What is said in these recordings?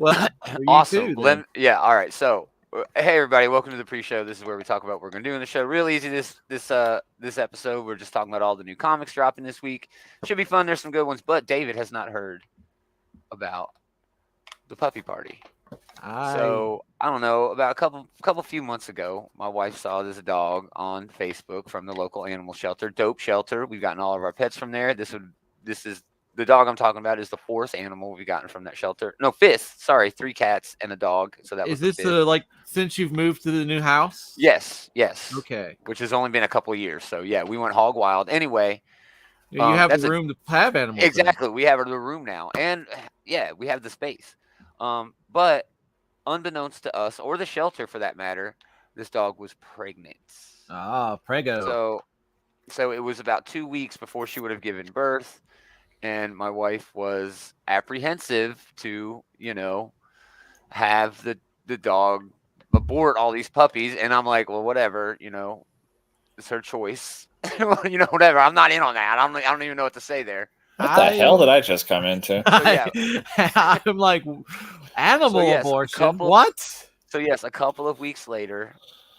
Well, for you Awesome. too, then. Yeah. All right. So, hey everybody, welcome to the pre-show. This is where we talk about what we're gonna do in the show. Real easy. This episode, we're just talking about all the new comics dropping this week. Should be fun. There's some good ones, but David has not heard about the puppy party. So I don't know. About a few months ago, my wife saw this dog on Facebook from the local animal shelter, Dope Shelter. We've gotten all of our pets from there. This is the dog I'm talking about is the fourth animal we've gotten from that shelter. No, fifth. Sorry, 3 cats and a dog. So that was Is the this fifth. like since you've moved to the new house? Yes. Okay. Which has only been a couple of years. So yeah, we went hog wild. Anyway, You have that's the room to have animals. exactly. We have the room now, and yeah, we have the space. But unbeknownst to us or the shelter for that matter, this dog was pregnant. Prego. So it was about 2 weeks before she would have given birth, and my wife was apprehensive to, have the dog abort all these puppies, and I'm like, well, whatever, it's her choice. Whatever. I'm not in on that. I don't even know what to say there. What the hell did I just come into? So, yeah. I'm like, animal abortion. What? So yes, a couple of weeks later,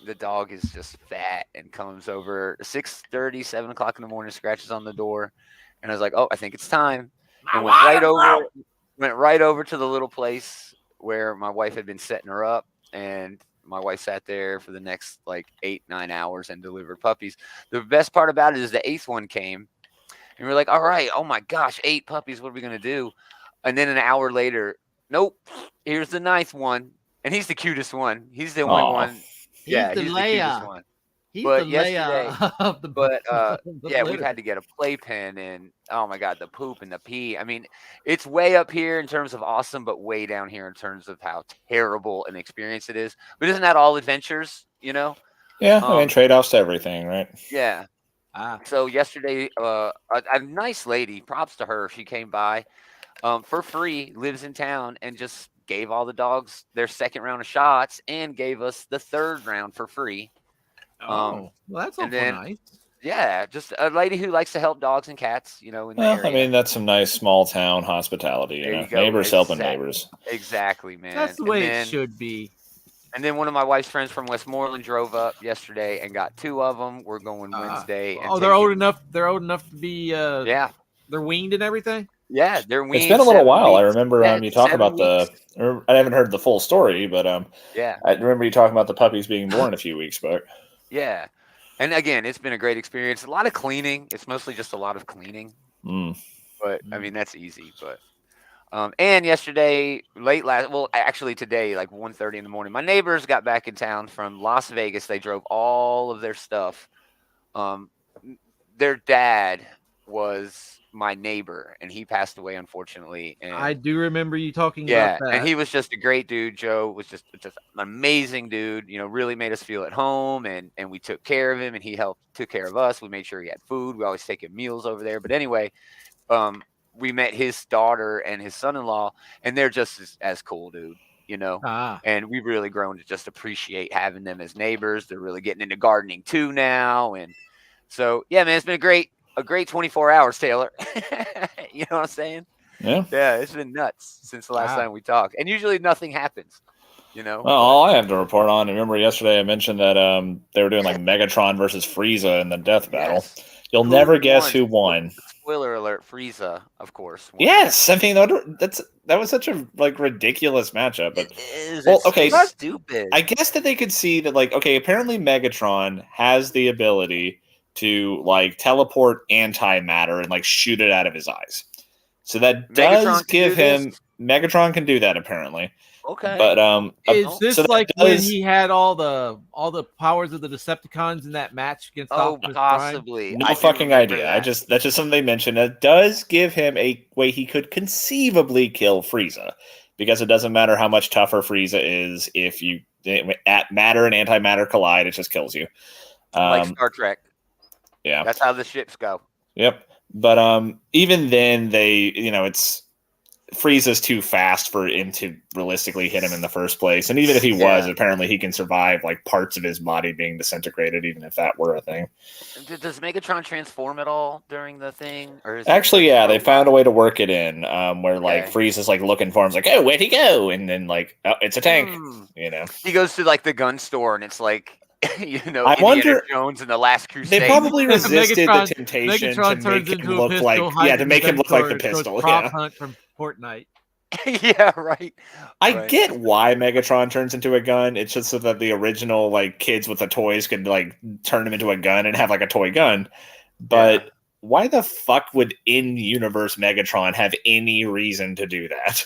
the dog is just fat and comes over 6:30, 7 o'clock in the morning, scratches on the door, and I was like, "Oh, I think it's time." And went right over to the little place where my wife had been setting her up, and my wife sat there for the next like 8-9 hours and delivered puppies. The best part about it is the 8th one came, and we're like, "All right, oh my gosh, 8 puppies! What are we gonna do?" And then an hour later, nope, here's the 9th one. And he's the cutest one. He's the only one. Yeah, he's the cutest one. He's but the yesterday, of the but yeah, we've litter. had to get a playpen, and oh my god, the poop and the pee. I mean, it's way up here in terms of awesome, but way down here in terms of how terrible an experience it is. But isn't that all adventures? Yeah, I mean, trade-offs to everything, right? Yeah. So yesterday, a nice lady, props to her, she came by for free, lives in town, and just gave all the dogs their second round of shots and gave us the 3rd round for free. Well, that's awful nice. Yeah, just a lady who likes to help dogs and cats, in the area. I mean, that's some nice small town hospitality. There you go. Neighbors helping neighbors. Exactly, man. That's the way it should be. And then one of my wife's friends from Westmoreland drove up yesterday and got 2 of them. We're going Wednesday. They're old enough. They're old enough to be. Yeah. They're weaned and everything. Yeah, they're weaned. It's been a little while. Weeks. I remember you talk about I haven't heard the full story, but yeah, I remember you talking about the puppies being born a few weeks back. Yeah, and again, it's been a great experience. A lot of cleaning. It's mostly just a lot of cleaning. But I mean, that's easy. But and yesterday, actually today, like 1:30 in the morning, my neighbors got back in town from Las Vegas. They drove all of their stuff. Their dad was my neighbor, and he passed away, unfortunately. And I do remember you talking about that. And he was just a great dude. Joe was just an amazing dude, really made us feel at home, and we took care of him, and he took care of us. We made sure he had food. We always take him meals over there. But anyway, we met his daughter and his son-in-law, and they're just as cool, dude. And we've really grown to just appreciate having them as neighbors. They're really getting into gardening too now. And so, yeah, man, it's been a great 24 hours, Taylor. You know what I'm saying? Yeah. Yeah, it's been nuts since the last time we talked. And usually nothing happens, Well, all I have to report on, remember yesterday I mentioned that they were doing like Megatron versus Frieza in the death battle. You'll never guess who won. Spoiler alert, Frieza, of course. Won. Yes, I mean that was such a ridiculous matchup. But it's stupid. I guess that they could see that apparently Megatron has the ability to teleport antimatter and shoot it out of his eyes. So that does give him Megatron can do that apparently. Okay. But is this when he had all the powers of the Decepticons in that match against Optimus possibly. Prime? No fucking idea. That's just something they mentioned. It does give him a way he could conceivably kill Frieza, because it doesn't matter how much tougher Frieza is, if you matter and antimatter collide, it just kills you. Like Star Trek. Yeah. That's how the ships go. Yep. But even then, they, Frieza's too fast for him to realistically hit him in the first place. And even if he was, apparently he can survive like parts of his body being disintegrated, even if that were a thing. Does Megatron transform at all during the thing? Or is actually, they found a way to work it in where like Frieza's like looking for him, like, oh, where'd he go? And then like, oh, it's a tank. He goes to like the gun store and it's like, I Indiana wonder, Jones and the Last Crusade. They probably resisted the temptation to make him look like to make him look like the pistol. Hunt from Fortnite. Yeah, right. I get why Megatron turns into a gun. It's just so that the original like kids with the toys could like turn him into a gun and have like a toy gun. But why the fuck would in-universe Megatron have any reason to do that?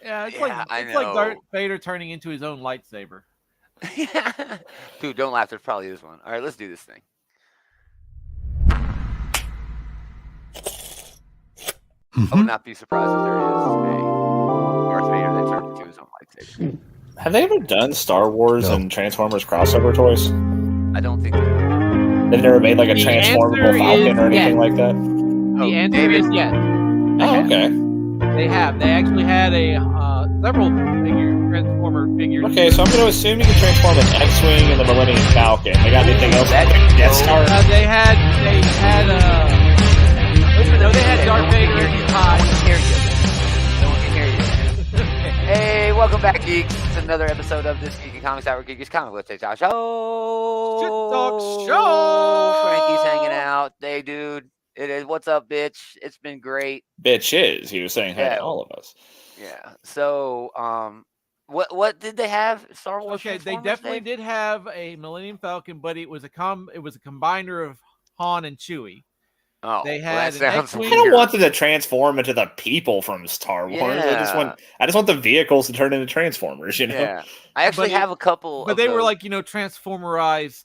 Yeah, it's like Darth Vader turning into his own lightsaber. Dude, don't laugh. There probably is one. All right, let's do this thing. I would not be surprised if there is a Darth Vader that turned into his own lightsaber. Have they ever done Star Wars and Transformers crossover toys? I don't think so. They've never made like a transformable Falcon or anything like that? The answer is yes. Oh, okay. They have. They actually had several Transformer figures. Okay, so I'm going to assume you can transform an X-Wing and the Millennium Falcon. They got anything else? That Death Star? They had Darth Vader and No one can hear you. Hey, welcome back, geeks. It's another episode of this Geeky Comics Hour, Geeky's Comic Book Talk Show. Shit Talk Show. Frankie's hanging out. Hey, dude. It is. What's up, bitch? It's been great. Bitch is. He was saying hi to all of us. Yeah. So, what did they have? Star Wars. Okay, they definitely did have a Millennium Falcon, but it was a combiner of Han and Chewie. Oh, they had. I don't want them to transform into the people from Star Wars. Yeah. I just want the vehicles to turn into Transformers. Yeah. I actually have a couple. But they were like Transformerized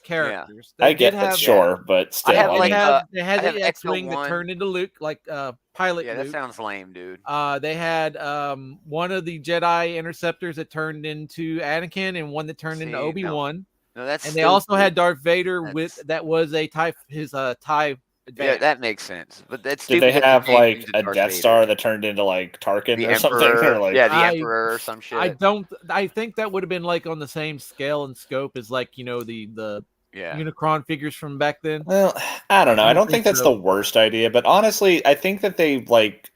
characters. I get that, sure, but still, they had the X-wing that turned into Luke, like pilot. Yeah, Luke. that sounds lame, dude. They had one of the Jedi interceptors that turned into Anakin, and one that turned into Obi-Wan. No, that's. And they also had Darth Vader that was a TIE. His TIE. Yeah, that makes sense. But that's. Did they have like a Death Star that turned into like Tarkin or something? Or like, the Emperor or some shit. I think that would have been like on the same scale and scope as like the Unicron figures from back then. Well, I don't know. I don't think that's the worst idea, but honestly, I think that they like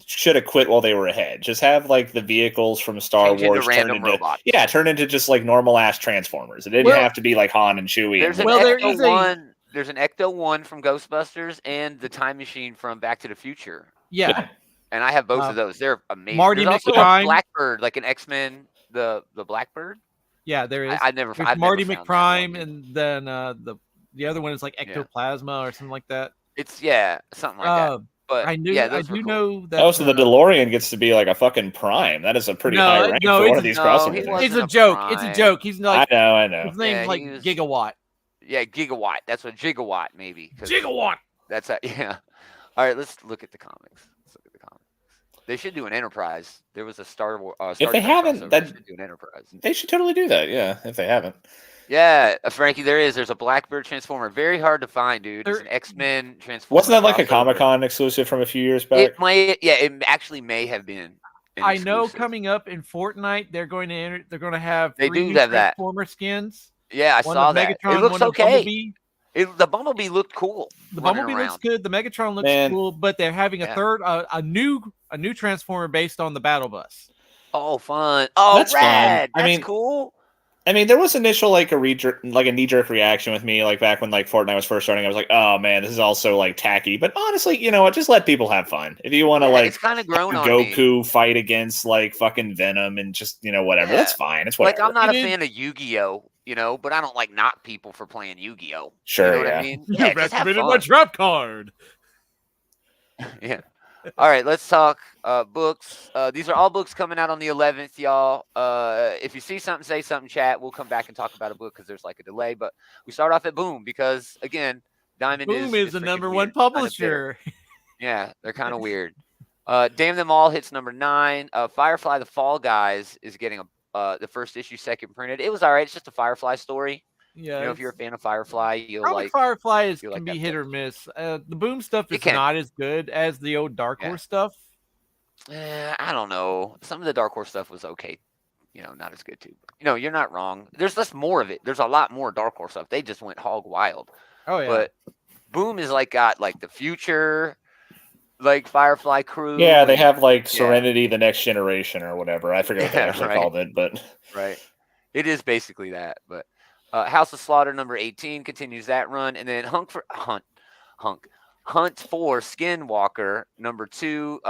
should have quit while they were ahead. Just have like the vehicles from Star Wars turn into just like normal ass Transformers. It didn't have to be like Han and Chewie. There's an Ecto-1 from Ghostbusters and the Time Machine from Back to the Future. Yeah. And I have both of those. They're amazing. Marty There's also McPrime. a Blackbird, like an X-Men, the Blackbird. Yeah, there is. I've never Marty found McPrime, and then the other one is like Ectoplasma or something like that. It's something like that. But I do know that. Oh, so the DeLorean gets to be like a fucking prime. That is a pretty high rank for one of these crossover things. It's a joke. It's a joke. He's like. I know. His name's like Gigawatt. Yeah, Gigawatt. That's what Gigawatt maybe. Gigawatt. That's that. Yeah. All right, let's look at the comics. They should do an Enterprise. There was a Star Wars. If they haven't, they should do an Enterprise. They should totally do that. Yeah, if they havenven't. Yeah, Frankie, there's a Blackbird Transformer. Very hard to find, dude. It's an X-Men Transformer. Wasn't that like a Comic-Con exclusive from a few years back? It actually may have been. I know coming up in Fortnite, they're going to have three Transformer skins. Yeah, I saw that. Megatron, it looks okay. The Bumblebee looked cool. The Bumblebee looks good. The Megatron looks cool, but they're having a new Transformer based on the Battle Bus. Oh, fun! Oh, that's rad! Fun. That's cool. I mean, there was initial like a knee-jerk reaction with me, like back when like Fortnite was first starting. I was like, "Oh man, this is also like tacky." But honestly, you know what? Just let people have fun. If you want to like, it's kind of grown on Goku fight against like fucking Venom and just whatever. That's fine. It's whatever. Like I'm not a fan of Yu-Gi-Oh, but I don't like knock people for playing Yu-Gi-Oh. Sure, you know what I mean? Yeah, you've activated my trap card. Yeah. All right, let's talk books. These are all books coming out on the 11th, y'all. If you see something, say something, chat. We'll come back and talk about a book because there's like a delay. But we start off at Boom because, again, Diamond is the number one publisher. Yeah, they're kind of weird. Damn Them All hits number 9. Firefly the Fall Guys is getting the first issue second printed. It was all right. It's just a Firefly story. Yeah, if you're a fan of Firefly, you'll like Firefly can be hit or miss. The Boom stuff is not as good as the old Dark Horse stuff. I don't know. Some of the Dark Horse stuff was okay. Not as good too. You're not wrong. There's just more of it. There's a lot more Dark Horse stuff. They just went hog wild. Oh yeah. But Boom is got the future, like Firefly Crew. Yeah, they have Serenity, the Next Generation, or whatever. I forget what they actually called it, but right, it is basically that. But House of Slaughter number 18 continues that run, and then Hunt for Skinwalker number 2.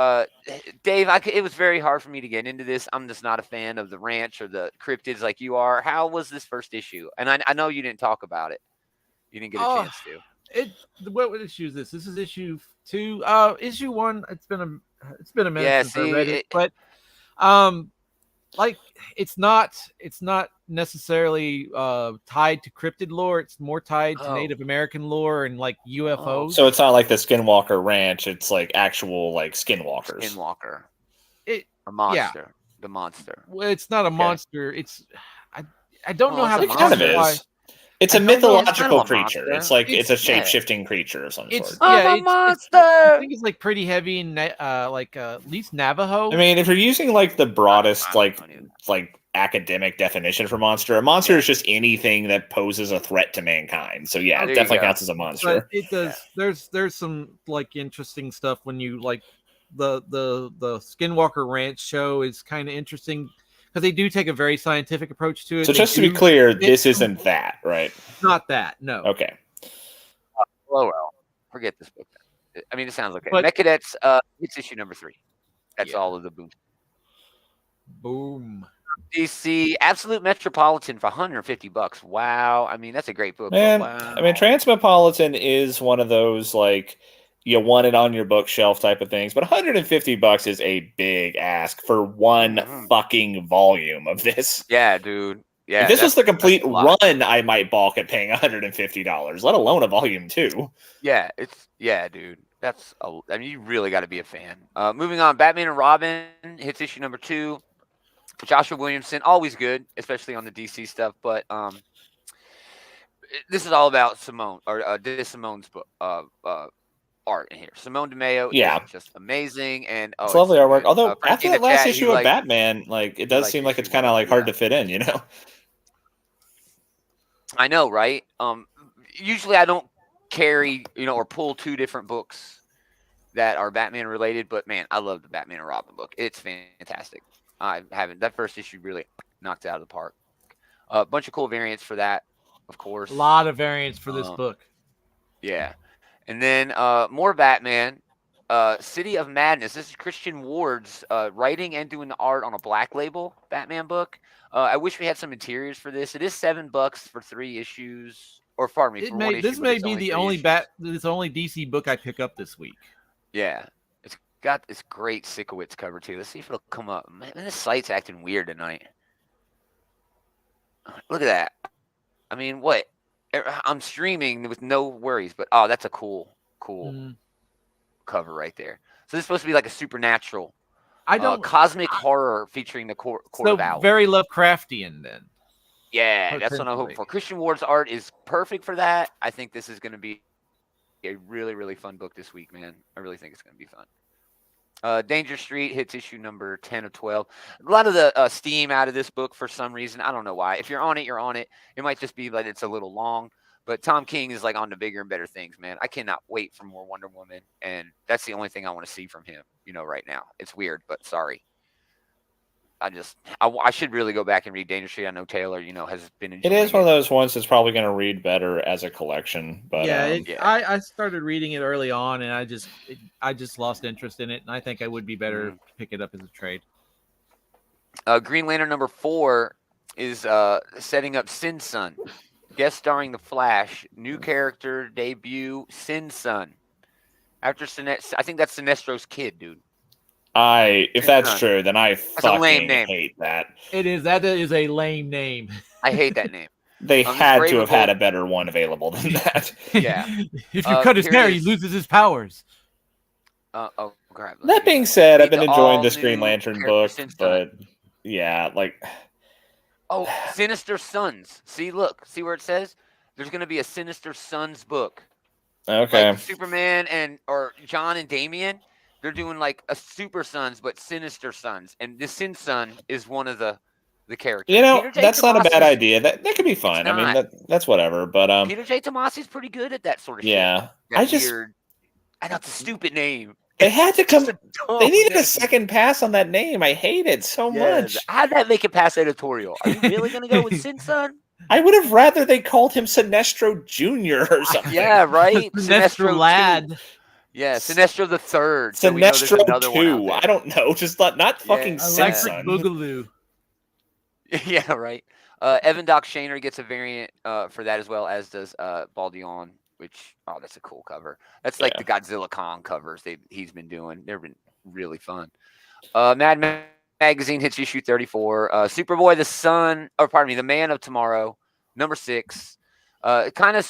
Dave, it was very hard for me to get into this. I'm just not a fan of the ranch or the cryptids like you are. How was this first issue? And I know you didn't talk about it. You didn't get a chance to. What issue is this? This is issue 2. Issue 1. It's been a minute since I read it, but it's not necessarily tied to cryptid lore. It's more tied to Native American lore and UFOs. So it's not like the Skinwalker Ranch. It's actual skinwalkers. Skinwalker. A monster. Yeah. The monster. Well, it's not a monster. It's I don't know how it kind of is. It's a mythological creature. It's it's a shape-shifting creature of some sort. I'm a monster. I think it's pretty heavy in at least Navajo. I mean, if you're using the broadest academic definition for monster, a monster is just anything that poses a threat to mankind. So yeah, it definitely counts as a monster. But it does. Yeah. There's some interesting stuff when you the Skinwalker Ranch show is kind of interesting. Because they do take a very scientific approach to it. So just to be clear, this isn't that, right? Not that, no. Okay. Well, forget this book. I mean, it sounds okay. Mech Cadets, it's issue number 3. That's all of the Boom. Boom. DC Absolute Metropolitan for $150. Wow. I mean, that's a great book. Man, wow. I mean, Transmetropolitan is one of those you want it on your bookshelf type of things, but $150 is a big ask for one fucking volume of this. Yeah, dude. Yeah, if this was the complete run, I might balk at paying $150, let alone a volume 2. Yeah, dude. You really got to be a fan. Moving on, Batman and Robin hits issue number 2. Joshua Williamson, always good, especially on the DC stuff, but this is all about Simone Simone's book. Art in here. Simone DeMeo is just amazing, and it's lovely artwork. Although after that last issue of Batman, it does seem like it's kind of hard to fit in, I know, right? Usually I don't carry, or pull 2 different books that are Batman related, but man, I love the Batman and Robin book. It's fantastic. That first issue really knocked it out of the park. A bunch of cool variants for that, of course. A lot of variants for this book. Yeah. And then more Batman, City of Madness. This is Christian Ward's writing and doing the art on a Black Label Batman book. I wish we had some interiors for this. It is $7 for 3 issues, or pardon me, for 1 issue. This may be the only DC book I pick up this week. Yeah, it's got this great Sikowitz cover too. Let's see if it'll come up. Man, this site's acting weird tonight. Look at that. I mean, what? I'm streaming with no worries, but that's a cool cover right there. So this is supposed to be like a supernatural, cosmic horror featuring the Court of Owls. Very Lovecraftian then. Yeah, that's what I'm hoping for. Christian Ward's art is perfect for that. I think this is going to be a really, really fun book this week, man. I really think it's going to be fun. Danger Street hits issue number 10 of 12. A lot of the steam out of this book for some reason. I don't know why. If you're on it, you're on it. It might just be that it's a little long. But Tom King is on to bigger and better things, man. I cannot wait for more Wonder Woman. And that's the only thing I want to see from him, right now. It's weird, but sorry. I should really go back and read Danger Street. I know Taylor, has been enjoying it. Is one of those ones that's probably going to read better as a collection. But I started reading it early on, and I just lost interest in it, and I think I would be better to pick it up as a trade. Green Lantern number 4 is setting up Sin Sun, guest starring The Flash, new character debut, Sin Sun. After I think that's Sinestro's kid, dude. If that's true, then I fucking hate that. It is. That is a lame name. I hate that name. They had to have had a better one available than that. Yeah. If you cut his hair, he loses his powers. Crap. That being said, I've been enjoying this Green Lantern book, but yeah, Sinister Sons. See where it says? There's going to be a Sinister Sons book. Okay. Superman or John and Damian. they're doing like a Super Sons, but Sinister Sons, and the Sin Son is one of the characters. You know, Peter J. that's not a bad Tomasi's- idea. That could be fun. I mean, that's whatever. But Peter J. Tomasi's pretty good at that sort of yeah, shit. Weird. I know it's a stupid name. They had to come. They needed name. a second pass on that name. I hate it so much. How'd that make it past editorial? Are you really going to go with Sin Son? I would have rather they called him Sinestro Jr. or something. Yeah, right. Sinestro Lad. 2. Yeah, Sinestro the Third. Sinestro 2. I don't know. Just not fucking Sin Son. Boogaloo. Yeah, right. Evan Doc Shaner gets a variant for that as well, as does Baldion, which, that's a cool cover. That's like the Godzilla Kong covers he's been doing. They've been really fun. Mad Magazine hits issue 34. Superboy, the Man of Tomorrow, number 6. Kind of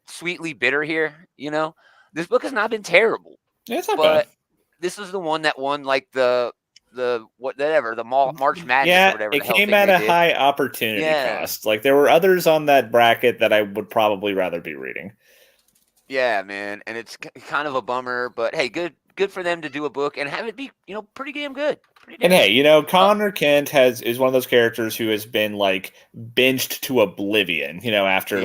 sweetly bitter here, you know. This book has not been terrible. Yeah, it's not bad. This is the one that won like the March Madness or whatever. It came at a high opportunity cost. Like there were others on that bracket that I would probably rather be reading. Yeah, man, and it's kind of a bummer, but hey, good for them to do a book and have it be, pretty damn good. And hey, Connor Kent is one of those characters who has been like benched to oblivion, after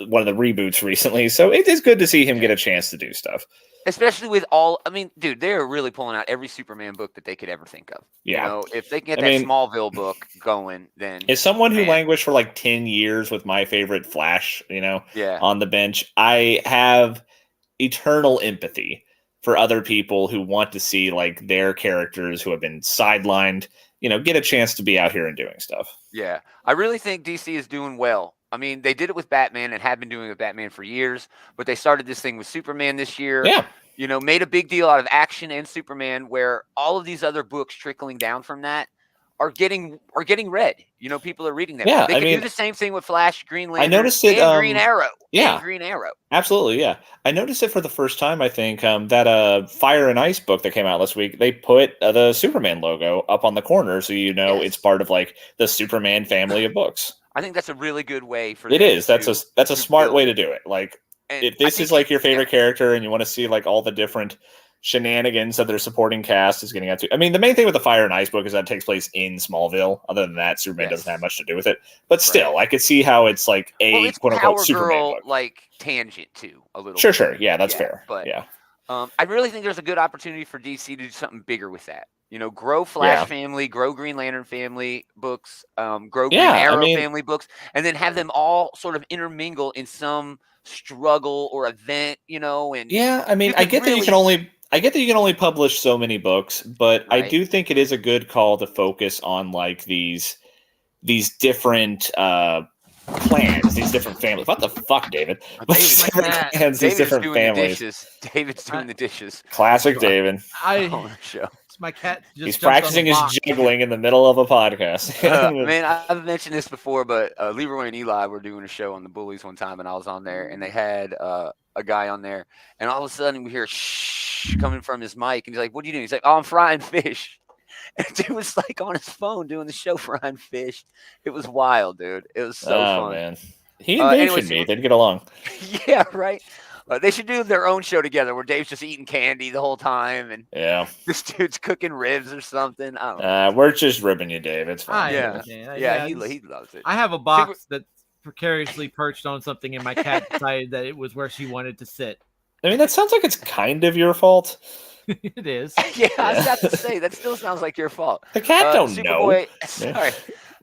one of the reboots recently. So it is good to see him get a chance to do stuff. Especially with dude, they're really pulling out every Superman book that they could ever think of. Yeah. If they can get that Smallville book going, then as someone who languished for like 10 years with my favorite Flash, on the bench, I have eternal empathy for other people who want to see like their characters who have been sidelined, get a chance to be out here and doing stuff. Yeah. I really think DC is doing well. I mean, they did it with Batman and have been doing it with Batman for years, but they started this thing with Superman this year. Yeah. Made a big deal out of Action and Superman, where all of these other books trickling down from that are getting read. People are reading them. Yeah, they can do the same thing with Flash, Green Lantern, I noticed it, and Green Arrow. Yeah. And Green Arrow. Absolutely, yeah. I noticed it for the first time, I think, that Fire and Ice book that came out last week, they put the Superman logo up on the corner so it's part of like the Superman family of books. I think that's a really good way for it is. That's a smart way to do it. Like, if this is like your favorite character and you want to see like all the different shenanigans that their supporting cast is getting out to. I mean, the main thing with the Fire and Ice book is that it takes place in Smallville. Other than that, Superman doesn't have much to do with it. But still, I could see how it's like a quote unquote Superman book. Like tangent too a little. Sure. Yeah, that's fair. But yeah, I really think there's a good opportunity for DC to do something bigger with that. Grow Flash family, grow Green Lantern family books, grow Green Arrow family books, and then have them all sort of intermingle in some struggle or event, and I get that you can only publish so many books, but I do think it is a good call to focus on like these different clans, these different families. What the fuck, David? These different families. David's doing the dishes. Classic David. My cat he's practicing his juggling in the middle of a podcast. Man, I've mentioned this before, but Leroy and Eli were doing a show on the Bullies one time, and I was on there, and they had a guy on there, and all of a sudden we hear shh coming from his mic, and he's like, "What are you doing?" He's like, "Oh, I'm frying fish." And dude was like on his phone doing the show frying fish. It was wild, dude. It was so fun. Man. He and Dave should meet. They'd get along. Yeah, right. They should do their own show together where Dave's just eating candy the whole time and this dude's cooking ribs or something. I don't know. We're just ribbing you, Dave. It's fine. He loves it. I have a box that's precariously perched on something, and my cat decided that it was where she wanted to sit. I mean, that sounds like it's kind of your fault. It is. I was about to say, that still sounds like your fault. The cat don't know. Sorry.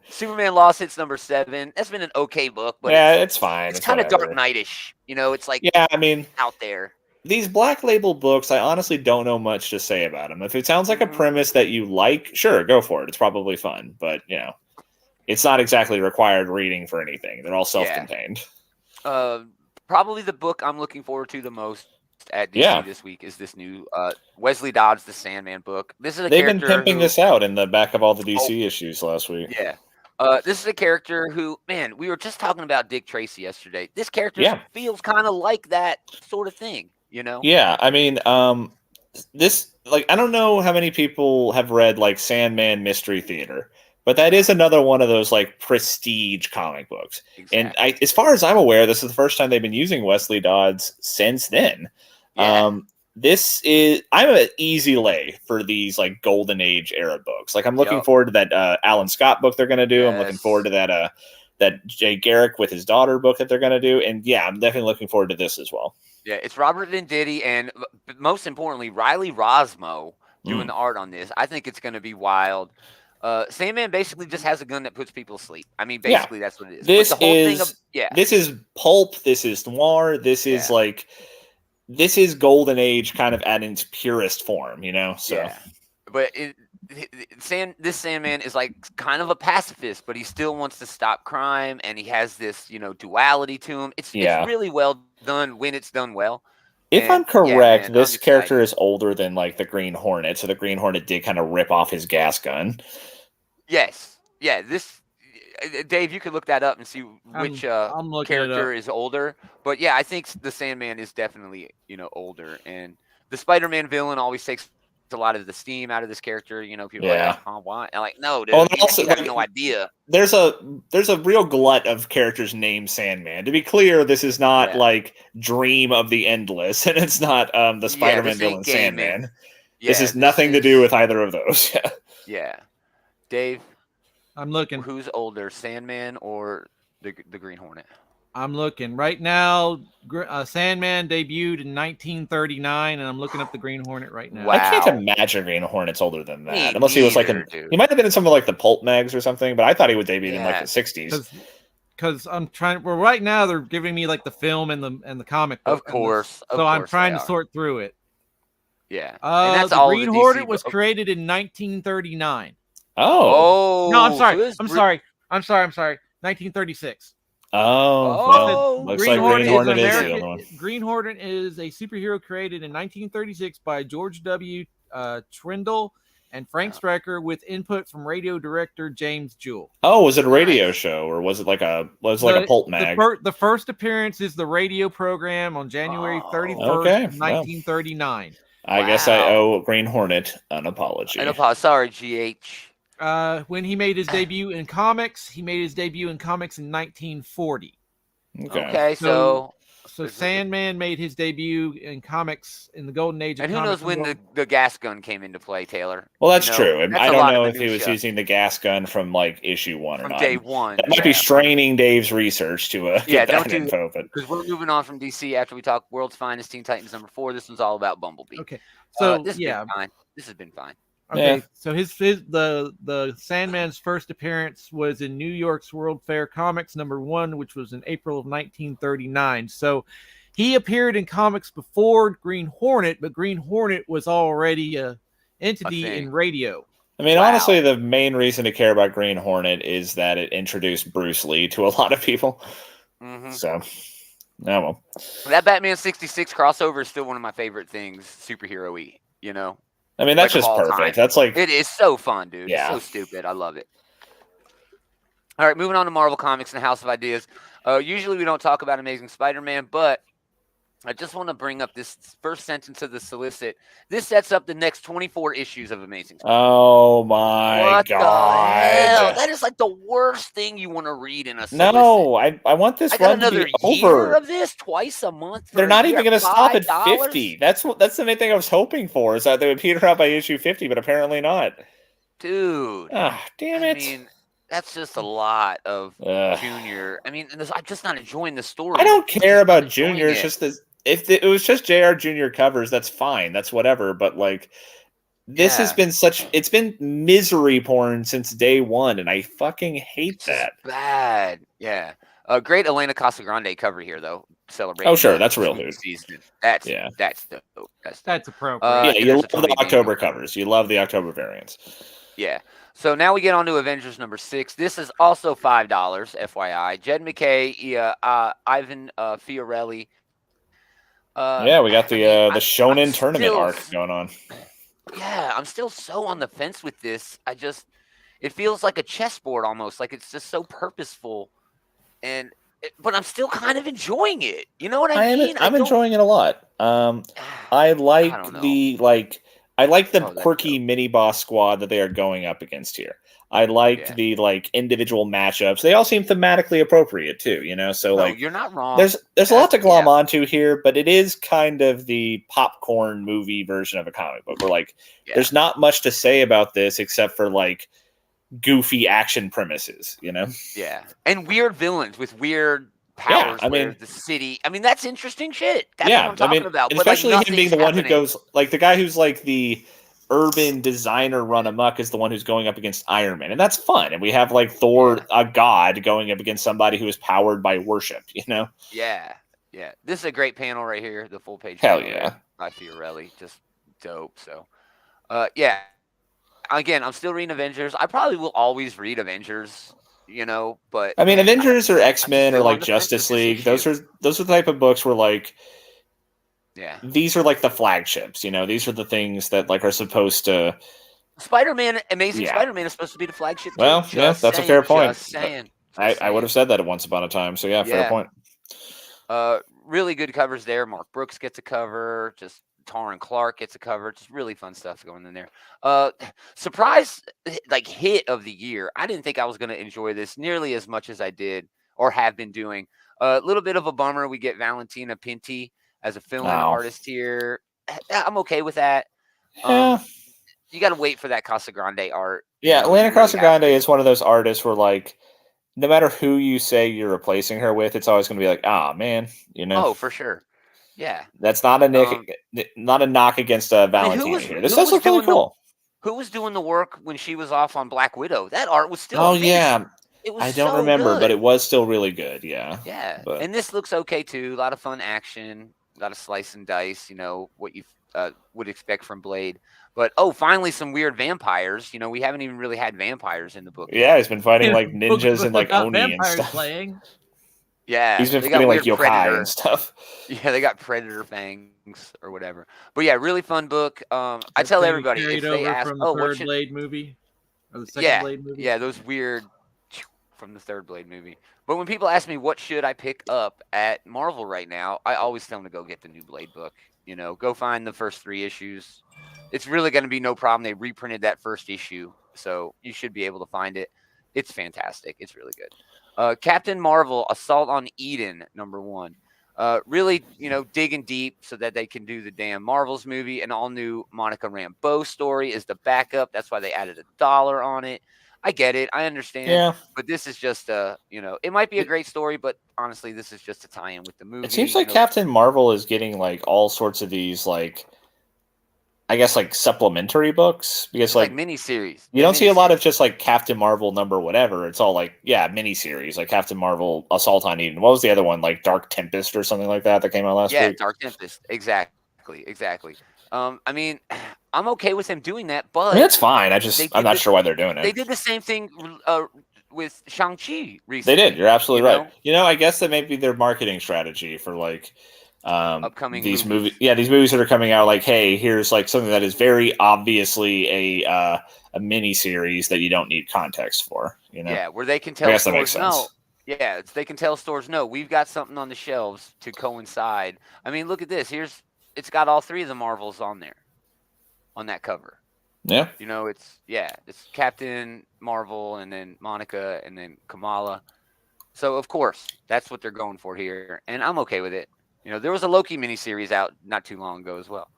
Superman Lost Hits number 7. That's been an okay book, but it's fine. It's kind of Dark Knight-ish. It's like out there. These Black Label books, I honestly don't know much to say about them. If it sounds like a premise that you like, sure, go for it. It's probably fun, but it's not exactly required reading for anything. They're all self-contained. Probably the book I'm looking forward to the most at DC this week is this new Wesley Dodds the Sandman book. This is They've been pimping this out in the back of all the DC issues last week. Yeah. This is a character who, man, we were just talking about Dick Tracy yesterday. This character feels kind of like that sort of thing, Yeah, I mean, this, like, I don't know how many people have read, like, Sandman Mystery Theater, but that is another one of those, like, prestige comic books. Exactly. And as far as I'm aware, this is the first time they've been using Wesley Dodds since then. I'm an easy lay for these like Golden Age era books. Like I'm looking forward to that Alan Scott book they're going to do. Yes. I'm looking forward to that Jay Garrick with his daughter book that they're going to do. And yeah, I'm definitely looking forward to this as well. Yeah, it's Robert Venditti and most importantly, Riley Rosmo doing the art on this. I think it's going to be wild. Sandman basically just has a gun that puts people to sleep. I mean, basically that's what it is. This but the whole is this is pulp. This is noir. This is this is Golden Age kind of at its purest form, you know. So, but this Sandman is like kind of a pacifist, but he still wants to stop crime, and he has this duality to him. It's really well done when it's done well. If I'm correct, this character is older than like the Green Hornet, so the Green Hornet did kind of rip off his gas gun. Yes. Yeah. This, Dave, you could look that up and see which character is older. But yeah, I think the Sandman is definitely older, and the Spider-Man villain always takes a lot of the steam out of this character. People are like, oh, why? And like, no, dude, you have no idea. There's a real glut of characters named Sandman. To be clear, this is not like Dream of the Endless, and it's not the Spider-Man villain Sandman. This is nothing to do with either of those. Yeah. Dave, I'm looking. Who's older, Sandman or the Green Hornet? I'm looking right now. Sandman debuted in 1939, and I'm looking up the Green Hornet right now. Wow. I can't imagine Green Hornet's older than that, unless he was like he might have been in some of like the pulp mags or something. But I thought he would debut in like the 60s. Because I'm trying. Well, right now they're giving me like the film and the comic book. Of course. So I'm trying to sort through it. Yeah. And that's the Green Hornet was created in 1939. Oh. No, I'm sorry. I'm sorry. 1936. Oh, well, looks like Green Hornet is the other one. Green Hornet is a superhero created in 1936 by George W. Trindle and Frank Stryker with input from radio director James Jewell. Oh, was it a radio show or was it like a pulp mag? The first appearance is the radio program on January 31st, 1939. I guess I owe Green Hornet an apology. Sorry, GH. When he made his debut in comics, in 1940. Okay, so Sandman made his debut in comics in the golden age of comics. And who knows when the gas gun came into play, Taylor? Well, that's true. I don't know if he was using the gas gun from like issue 1 or not. From day 1. That might be straining Dave's research to get that info. Because we're moving on from DC after we talk World's Finest Teen Titans #4. This one's all about Bumblebee. Okay, so this has been fine. Okay, so the Sandman's first appearance was in New York's World Fair Comics #1, which was in April of 1939. So he appeared in comics before Green Hornet, but Green Hornet was already an entity in radio. I mean, honestly, the main reason to care about Green Hornet is that it introduced Bruce Lee to a lot of people. Mm-hmm. So, well. That Batman 66 crossover is still one of my favorite things, superhero-y, I mean, that's just perfect. Time. That's like it is so fun, dude. Yeah. It's so stupid. I love it. All right, moving on to Marvel Comics and House of Ideas. Usually we don't talk about Amazing Spider-Man, but I just want to bring up this first sentence of the solicit. This sets up the next 24 issues of Amazing Spider-Man. Oh my God. The hell? That is like the worst thing you want to read in a solicit. No, I want this run to be over. Of this twice a month. They're not even going to stop at 50. That's the main thing I was hoping for, is that they would peter out by issue 50, but apparently not. Dude. Damn it. I mean, that's just a lot of Junior. I mean, I'm just not enjoying the story. I don't care about Junior. It's just if it was just JR Junior covers, that's fine. That's whatever. But like, this has been it's been misery porn since day 1, and I fucking hate that. Bad. Yeah. Great Elena Casagrande cover here, though. Celebrating. Oh, sure. That's real good. That's dope. That's appropriate. You love the October covers. You love the October variants. Yeah. So now we get on to Avengers #6. This is also $5, FYI. Jed McKay, Ivan Fiorelli. We got the Shonen tournament arc going on. Yeah, I'm still so on the fence with this. It feels like a chessboard almost. Like it's just so purposeful, but I'm still kind of enjoying it. You know what I mean? I'm enjoying it a lot. I like the quirky mini boss squad that they are going up against here. I liked the like individual matchups. They all seem thematically appropriate too, you know. So like, you're not wrong. There's a lot to glom onto here, but it is kind of the popcorn movie version of a comic book. Where like, there's not much to say about this except for like goofy action premises, you know. Yeah, and weird villains with weird powers. I mean, the city. I mean, that's interesting shit. That's what I'm talking about. And but especially like, him being the one who goes, like the guy who's like the urban designer run amok is the one who's going up against Iron Man, and that's fun. And we have like Thor, a god, going up against somebody who is powered by worship. You know? Yeah. This is a great panel right here. The full page. Hell yeah! By Fiorelli, just dope. So, yeah. Again, I'm still reading Avengers. I probably will always read Avengers. You know, but I mean, Avengers or X-Men or like Justice League. Those are the type of books where like, these are like the flagships. You know, these are the things that like are supposed to. Spider-Man, Amazing Spider-Man is supposed to be the flagship. Well, too. That's a fair point. Just saying. I would have said that at once upon a time. So fair point. Really good covers there. Mark Brooks gets a cover. Just Taryn Clark gets a cover. Just really fun stuff going in there. Surprise, like hit of the year. I didn't think I was going to enjoy this nearly as much as I did or have been doing. A little bit of a bummer. We get Valentina Pinti as a fill-in artist here. I'm okay with that. You got to wait for that Casagrande art. Yeah, Elena Casagrande is one of those artists where like, no matter who you say you're replacing her with, it's always going to be like, man, you know. Oh, for sure. Yeah, that's not a knock against Valentina here. This does look really cool. Who was doing the work when she was off on Black Widow? That art was still. It was. I don't remember, but it was still really good. Yeah. And this looks okay too. A lot of fun action, a lot of slice and dice. You know what you would expect from Blade. But finally some weird vampires. You know, we haven't even really had vampires in the book. Yeah, he's been fighting like ninjas and like Oni and stuff. Yeah, he's been fighting like yokai and stuff. Yeah, they got predator fangs or whatever. But yeah, really fun book. I tell everybody if they ask, from the third Blade movie or the second Blade movie. Yeah, those weird from the third Blade movie. But when people ask me what should I pick up at Marvel right now, I always tell them to go get the new Blade book. You know, go find the first 3 issues. It's really going to be no problem. They reprinted that first issue, so you should be able to find it. It's fantastic. It's really good. Captain Marvel, Assault on Eden, #1. Really, you know, digging deep so that they can do the damn Marvels movie. An all-new Monica Rambeau story is the backup. That's why they added $1 on it. I get it. I understand. Yeah. But this is just you know, it might be a great story, but honestly, this is just a tie-in with the movie. It seems like Captain Marvel is getting like all sorts of these like, I guess like supplementary books because like miniseries. You don't see a lot of just like Captain Marvel number whatever. It's all like miniseries like Captain Marvel Assault on Eden. What was the other one, like Dark Tempest or something like that came out last week? Yeah, Dark Tempest. Exactly. I mean, I'm okay with them doing that, but that's fine. I'm not sure why they're doing it. They did the same thing with Shang-Chi recently. They did. You're absolutely right. You know, I guess that may be their marketing strategy for like upcoming these movies. Yeah, these movies that are coming out. Like, hey, here's like something that is very obviously a mini series that you don't need context for. You know, where they can tell stores no. Yeah, they can tell stores no. We've got something on the shelves to coincide. I mean, look at this. It's got all 3 of the Marvels on there, on that cover. Yeah, you know, it's Captain Marvel and then Monica and then Kamala. So of course that's what they're going for here, and I'm okay with it. You know, there was a Loki miniseries out not too long ago as well.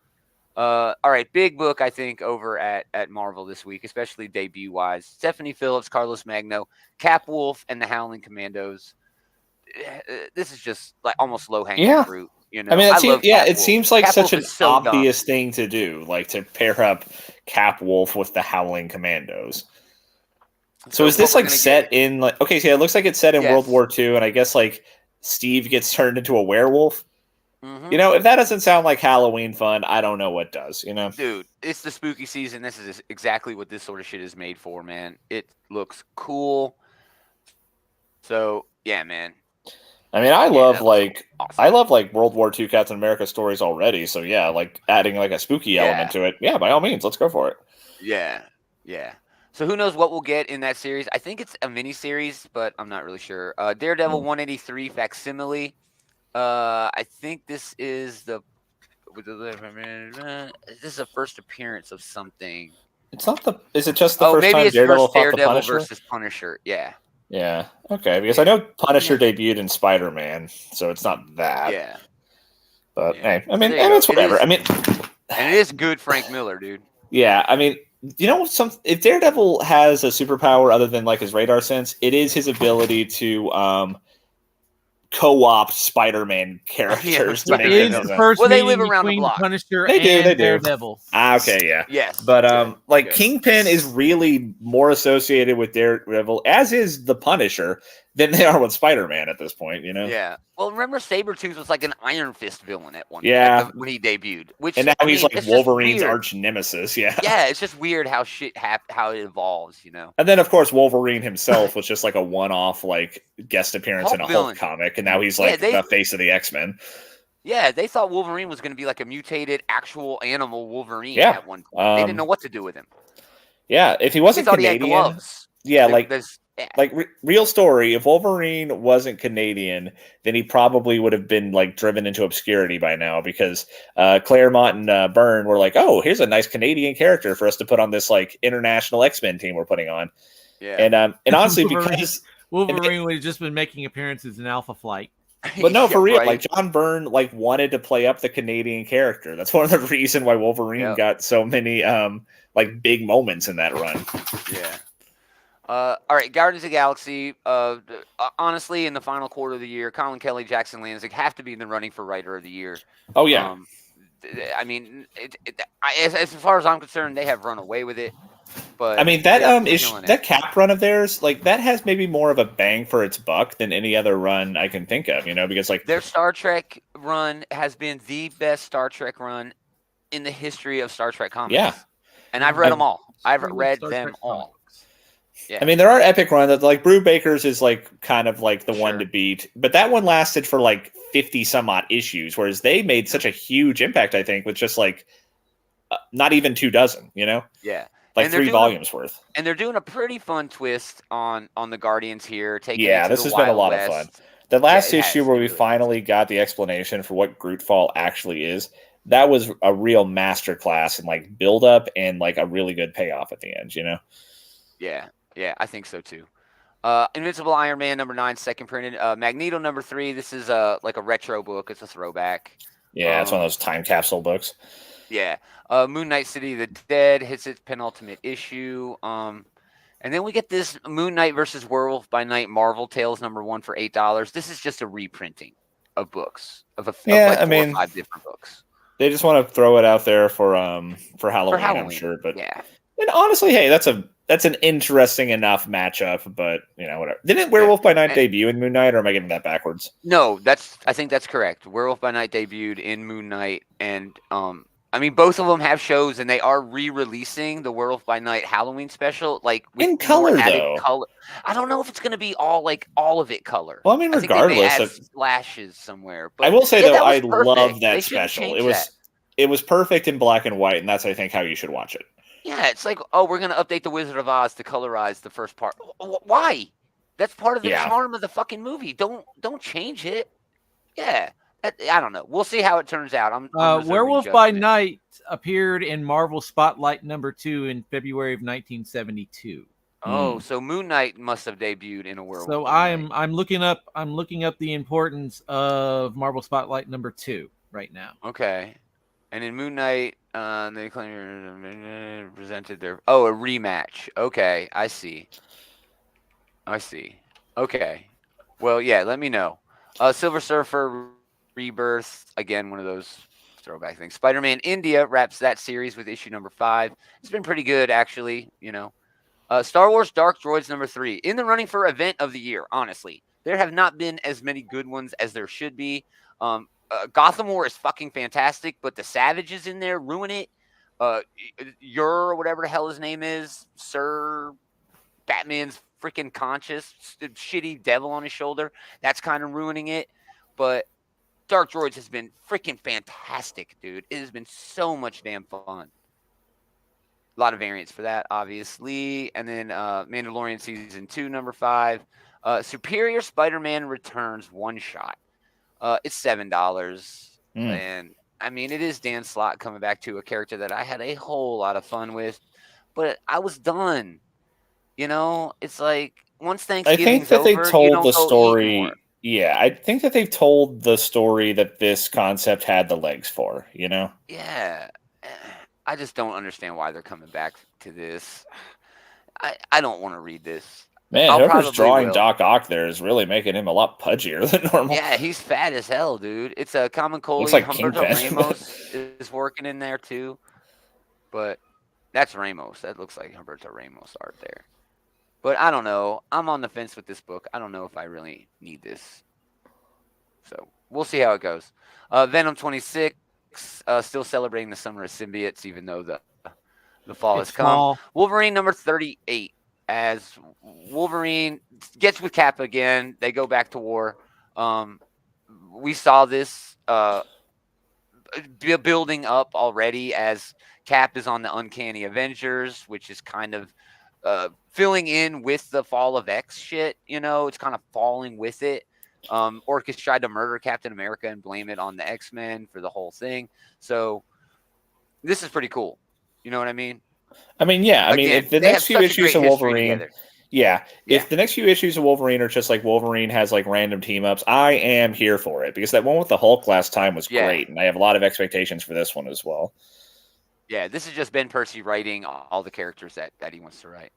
All right, big book I think over at Marvel this week, especially debut wise. Stephanie Phillips, Carlos Magno, Cap Wolf, and the Howling Commandos. This is just like almost low hanging fruit. You know, I mean, it seems like Cap such Wolf an obvious thing to do, like to pair up Cap Wolf with the Howling Commandos. So is this like set in like it looks like it's set in World War II, and I guess like Steve gets turned into a werewolf. Mm-hmm. You know, if that doesn't sound like Halloween fun, I don't know what does. You know, dude, it's the spooky season. This is exactly what this sort of shit is made for, man. It looks cool. So yeah, man. I mean, I love like World War II Captain America stories already. So yeah, like adding like a spooky element to it. Yeah, by all means, let's go for it. Yeah. So who knows what we'll get in that series? I think it's a mini series, but I'm not really sure. Daredevil 183 facsimile. I think this is the first appearance of something. It's not the. Is it just the first maybe time it's Daredevil first fought the Daredevil Punisher? versus Punisher. Yeah. Yeah. Okay. Because I know Punisher debuted in Spider-Man, so it's not that. Yeah. But Yeah. hey, I So mean, there you and go. it's whatever. I mean, and it is good Frank Miller, dude. yeah. I mean, if Daredevil has a superpower other than like his radar sense, it is his ability to co-opt Spider-Man characters to It make is it the first Well, they meeting live around the between block. Punisher They do. and Daredevil. Okay, yeah. Yes. But good. Kingpin is really more associated with Daredevil, as is the Punisher, than they are with Spider-Man at this point, you know? Yeah. Well, remember Sabretooth was like an Iron Fist villain at one Yeah. when he debuted. Which And now he's like it's Wolverine's just weird. arch nemesis, yeah. Yeah, it's just weird how how it evolves, you know. And then of course Wolverine himself was just like a one-off like guest appearance in a villain. Hulk comic, and now he's like the face of the X-Men. Yeah, they thought Wolverine was going to be like a mutated actual animal Wolverine Yeah. at one point. They didn't know what to do with him. Yeah, if he wasn't Canadian, he had gloves. Yeah, real story. If Wolverine wasn't Canadian, then he probably would have been like driven into obscurity by now, because Claremont and Byrne were like, "Oh, here's a nice Canadian character for us to put on this like international X-Men team we're putting on." Yeah, and honestly, because Wolverine would have just been making appearances in Alpha Flight. But no, for real, like John Byrne like wanted to play up the Canadian character. That's one of the reasons why Wolverine got so many like big moments in that run. Yeah. All right, Guardians of the Galaxy. Honestly, in the final quarter of the year, Colin Kelly, Jackson Lanzig have to be in the running for Writer of the Year. Oh yeah. I mean, as far as I'm concerned, they have run away with it. But I mean that that Cap run of theirs, like that has maybe more of a bang for its buck than any other run I can think of. You know, because like their Star Trek run has been the best Star Trek run in the history of Star Trek comics. Yeah, and I've read them all. I've read them all. Yeah. I mean, there are epic runs that like Brew Baker's is like kind of like the one to beat, but that one lasted for like 50 some odd issues, whereas they made such a huge impact, I think, with just like not even 24, you know? Yeah. Like 3 volumes worth. And they're doing a pretty fun twist on the Guardians here. This has been a lot of fun. The last issue where we finally got the explanation for what Grootfall actually is, that was a real masterclass in like build up and like a really good payoff at the end, you know? Yeah, I think so too. Invincible Iron Man #9, second printed. Magneto #3. This is like a retro book. It's a throwback. Yeah, it's one of those time capsule books. Yeah. Moon Knight City of the Dead hits its penultimate issue. And then we get this Moon Knight versus Werewolf by Night Marvel Tales #1 for $8. This is just a reprinting of books of like 4 or 5 different books. They just want to throw it out there for Halloween, I'm sure. But yeah. And honestly, hey, that's an interesting enough matchup, but you know, whatever. Didn't Werewolf by Night debut in Moon Knight, or am I getting that backwards? No, I think that's correct. Werewolf by Night debuted in Moon Knight, and I mean, both of them have shows, and they are re-releasing the Werewolf by Night Halloween special, like with in color though. Color. I don't know if it's going to be all of it color. Well, I mean, regardless of splashes somewhere. But I will say though, I love that they special. It was perfect in black and white, and that's I think how you should watch it. Yeah, it's like, oh, we're going to update the Wizard of Oz to colorize the first part. Why? That's part of the charm of the fucking movie. Don't change it. Yeah. I don't know. We'll see how it turns out. I'm Werewolf by Night appeared in Marvel Spotlight #2 in February of 1972. Oh, so Moon Knight must have debuted in a Werewolf. So I'm looking up the importance of Marvel Spotlight #2 right now. Okay. And in Moon Knight, they claim presented their a rematch. Okay, I see. Okay. Well, yeah, let me know. Silver Surfer Rebirth, again, one of those throwback things. Spider-Man India wraps that series with issue #5. It's been pretty good, actually, you know. Star Wars Dark Droids #3. In the running for event of the year, honestly. There have not been as many good ones as there should be. Gotham War is fucking fantastic, but the Savages in there ruin it. Or whatever the hell his name is, Sir Batman's freaking conscious, shitty devil on his shoulder. That's kind of ruining it. But Dark Droids has been freaking fantastic, dude. It has been so much damn fun. A lot of variants for that, obviously. And then Mandalorian Season 2, #5. Superior Spider-Man Returns one-shot. It's $7. And, I mean, it is Dan Slott coming back to a character that I had a whole lot of fun with. but I was done. It's like once I think Thanksgiving's that they've over, you told don't the go eat more. story. Yeah, I think that they've told the story that this concept had the legs for, Yeah. Eh, I just don't understand why they're coming back to this. I don't want to read this. Man, I'll whoever's probably drawing will. Doc Ock there is really making him a lot pudgier than normal. Yeah, he's fat as hell, dude. It's a Common Looks Coley. like Humberto Kingpin. Ramos is working in there too, but that's Ramos. That looks like Humberto Ramos art there. But I don't know. I'm on the fence with this book. I don't know if I really need this. So we'll see how it goes. Venom 26, still celebrating the summer of symbiotes, even though the fall It's has come. fall. Wolverine number 38. As Wolverine gets with Cap again, they go back to war. We saw this building up already as Cap is on the Uncanny Avengers, which is kind of filling in with the Fall of X shit. It's kind of falling with it. Orcus tried to murder Captain America and blame it on the X-Men for the whole thing. So this is pretty cool. You know what I mean? I mean, yeah. I mean, Again, if the they next have few such a issues great of history Wolverine, together. yeah, Yeah. if the next few issues of Wolverine are just like Wolverine has like random team ups, I am here for it because that one with the Hulk last time was Yeah. great, and I have a lot of expectations for this one as well. Yeah, this is just Ben Percy writing all the characters that he wants to write.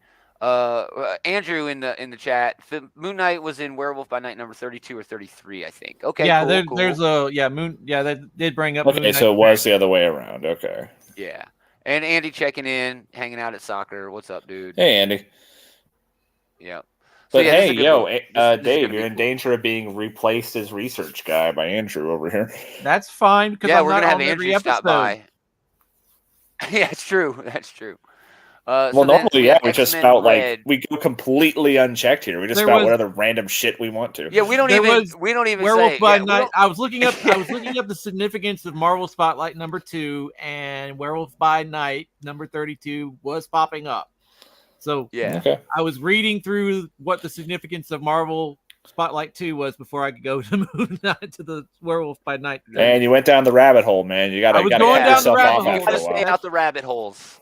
Andrew in the chat, Moon Knight was in Werewolf by Night number 32 or 33, I think. Okay, Yeah, cool. there's Moon. Yeah, that did bring up. Okay, Moon so it Knight was the other way around. Okay. Yeah. And Andy checking in, hanging out at soccer. What's up, dude? Hey, Andy. Yeah. But this hey, is a good yo, book. This is Dave, gonna you're be in cool. danger of being replaced as research guy by Andrew over here. That's fine because I'm we're not gonna have on every Andrew stop episode. by. Yeah, it's true. That's true. Well, So then normally, we yeah, have we just X-Men spout Red. like we go completely unchecked here. We just There spout was- whatever random shit we want to. Yeah, we don't There even was say Werewolf by yeah, we Night. don't- I was looking up the significance of Marvel Spotlight number 2, and Werewolf by Night number 32 was popping up. So Yeah. Okay. I was reading through what the significance of Marvel Spotlight 2 was before I could go to Moon Knight to the Werewolf by Night. And you went down the rabbit hole, man. You gotta, I was gotta going cut down the yourself rabbit off hole. after a Gotta stay while. out the rabbit holes.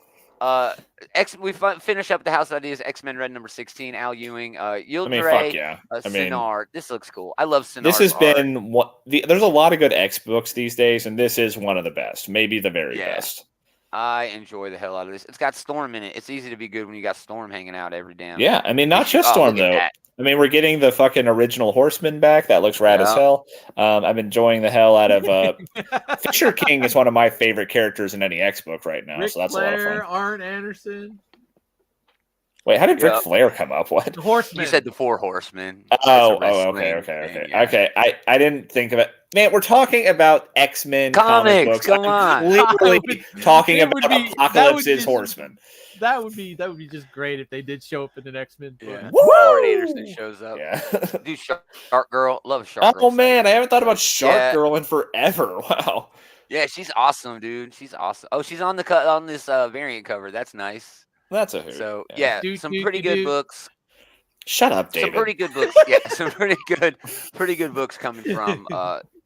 We finish up the House Ideas X-Men Red number 16. Al Ewing, Yildiray, I mean, fuck yeah. I mean, Sinar. This looks cool. I love Sinar. this has been there's a lot of good X books these days, and this is one of the best, maybe the very best. I enjoy the hell out of this. It's got Storm in it. It's easy to be good when you got Storm hanging out every damn. Yeah, I mean, not issue. just Oh, Storm look at though. that. I mean, we're getting the fucking original Horseman back. That looks rad as Yeah. hell. I'm enjoying the hell out of Fisher King is one of my favorite characters in any X book right now, Ric so that's a lot of Flair, fun. Arn Anderson, Wait, how did Yeah. Ric Flair come up? What? the Horseman. You said the Four Horsemen. Oh, It's a okay. wrestling thing, yeah. Okay. I didn't think of it. Man, we're talking about X-Men comic Comics, books. come I'm on. literally talking It would about be- that would Apocalypse's just- Horseman. That would be just great if they did show up in an X-Men book. Yeah. Woo! Arn Anderson shows up. Yeah. Dude, Shark Girl. Love Shark Girl. Oh man, I haven't thought about Shark Yeah. Girl in forever. Wow. Yeah, she's awesome, dude. She's awesome. Oh, she's on the cut on this variant cover. That's nice. That's a hoot. So Yeah. yeah, some pretty good books. Shut up, David. Some pretty good books. Yeah, some pretty good books coming from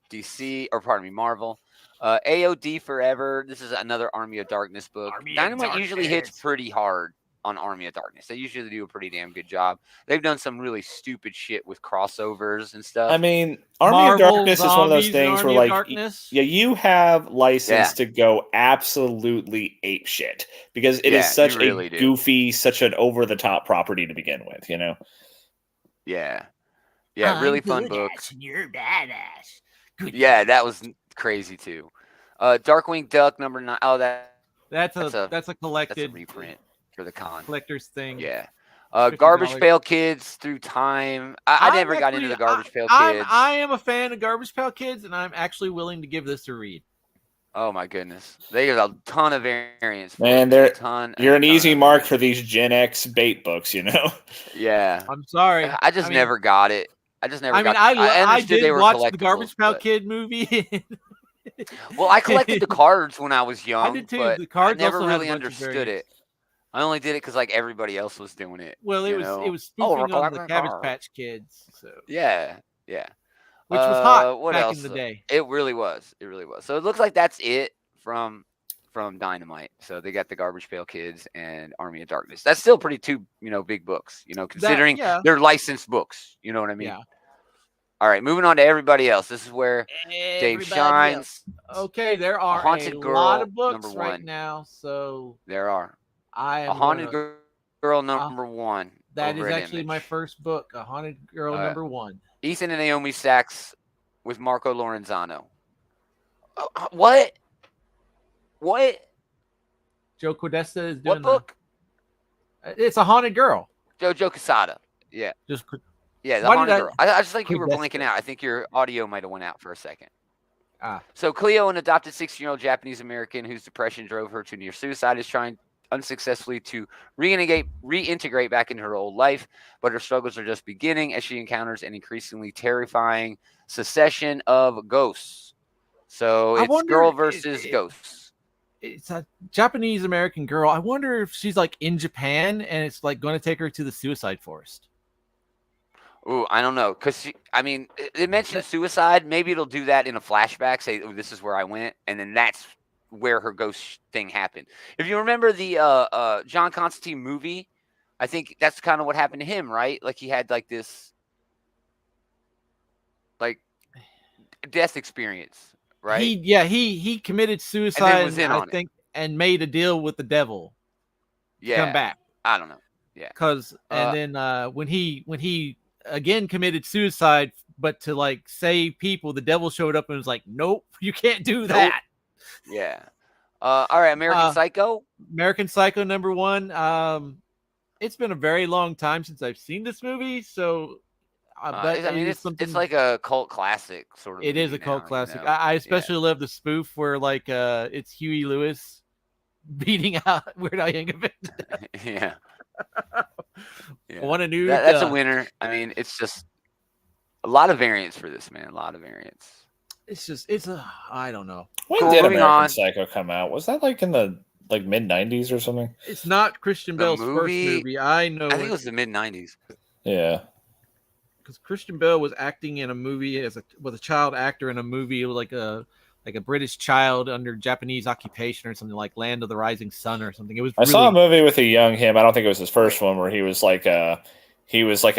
DC, or pardon me, Marvel. AOD Forever. This is another Army of Darkness book. Army of Dynamite usually hits Darkness. pretty hard on Army of Darkness. They usually do a pretty damn good job. They've done some really stupid shit with crossovers and stuff. I mean, Army Marvel, of Darkness is one of those Zombies, and things where, Army of like, Darkness. yeah, you have license Yeah. to go absolutely ape shit because it Yeah, is such you really a do. goofy, such an over the top property to begin with. You know. yeah, really fun book. You're badass. Good. Yeah, that was crazy too. Darkwing Duck number 9. Oh, That's a- a that's a collected reprint for the con. collector's thing. Yeah. $50. Garbage Pail Kids Through Time. I I'm never got into actually- the Garbage Pail I Kids. am a fan of Garbage Pail Kids, and I'm actually willing to give this a read. Oh my goodness. There's a ton of variants. for Man, it. there- A ton. You're an a ton easy of mark variants. for these Gen X bait books, you know. Yeah. I'm sorry. I just mean- never got it. I just never I mean, got I understood did they were watch the collectibles, Garbage Pail but- Kid movie. Well, I collected the cards when I was young. I did too. But The cards I never also have a really bunch of understood variants. it. I only did it because like everybody else was doing it. Well, it you was know? it was Oh, spoofing we're on the collecting Cabbage cards. Patch Kids, so Yeah. which was hot What back else? in the day. It really was. It really was. So it looks like that's it from from Dynamite. So they got the Garbage Pail Kids and Army of Darkness. That's still pretty two, big books, considering they're licensed books. You know what I mean? Yeah. All right, moving on to everybody else. This is where Dave shines. Okay, there are Haunted a Girl, lot of books number right one. now, so There are. I am A Haunted Girl number one. That is over at actually Image. my first book, A Haunted Girl number one. Ethan and Naomi Sachs with Marco Lorenzano. What? Joe Quodesta is doing What book? It's A Haunted Girl. Joe Quesada. Yeah. The Haunted Girl. I just think you were Quodesta. blinking out. I think your audio might have went out for a second. Ah. So Cleo, an adopted 16-year-old Japanese American whose depression drove her to near suicide, is trying unsuccessfully to reintegrate back into her old life, but her struggles are just beginning as she encounters an increasingly terrifying succession of ghosts. So it's girl versus ghosts. It's a Japanese American girl. I wonder if she's like in Japan and it's like going to take her to the suicide forest. Ooh, I don't know, because it mentioned suicide. Maybe it'll do that in a flashback. Say, "Oh, this is where I went," and then that's where her ghost thing happened. If you remember the John Constantine movie, I think that's kind of what happened to him, right? Like he had like this, like death experience, right? He committed suicide, was in I on think, and made a deal with the devil. Yeah, come back. I don't know. Yeah, because then when he again committed suicide, but to like save people, the devil showed up and was like, "Nope, you can't do that." Yeah. All right, American Psycho. American Psycho number one. It's been a very long time since I've seen this movie, so it's like a cult classic sort of. It is a cult classic. I especially love the spoof where like it's Huey Lewis beating out Weird Al Yankovic. Yeah. That's a winner. I mean, it's just a lot of variants for this, man. A lot of variants. I don't know. When did American Psycho come out? Was that like in the mid 90s or something? It's not Christian Bale's first movie. I know. I think it was the mid 90s. Yeah. Because Christian Bale was acting in a movie with a child actor in a movie like a British child under Japanese occupation or something, like Land of the Rising Sun or something. It was. I saw a movie with a young him. I don't think it was his first one, where he was like a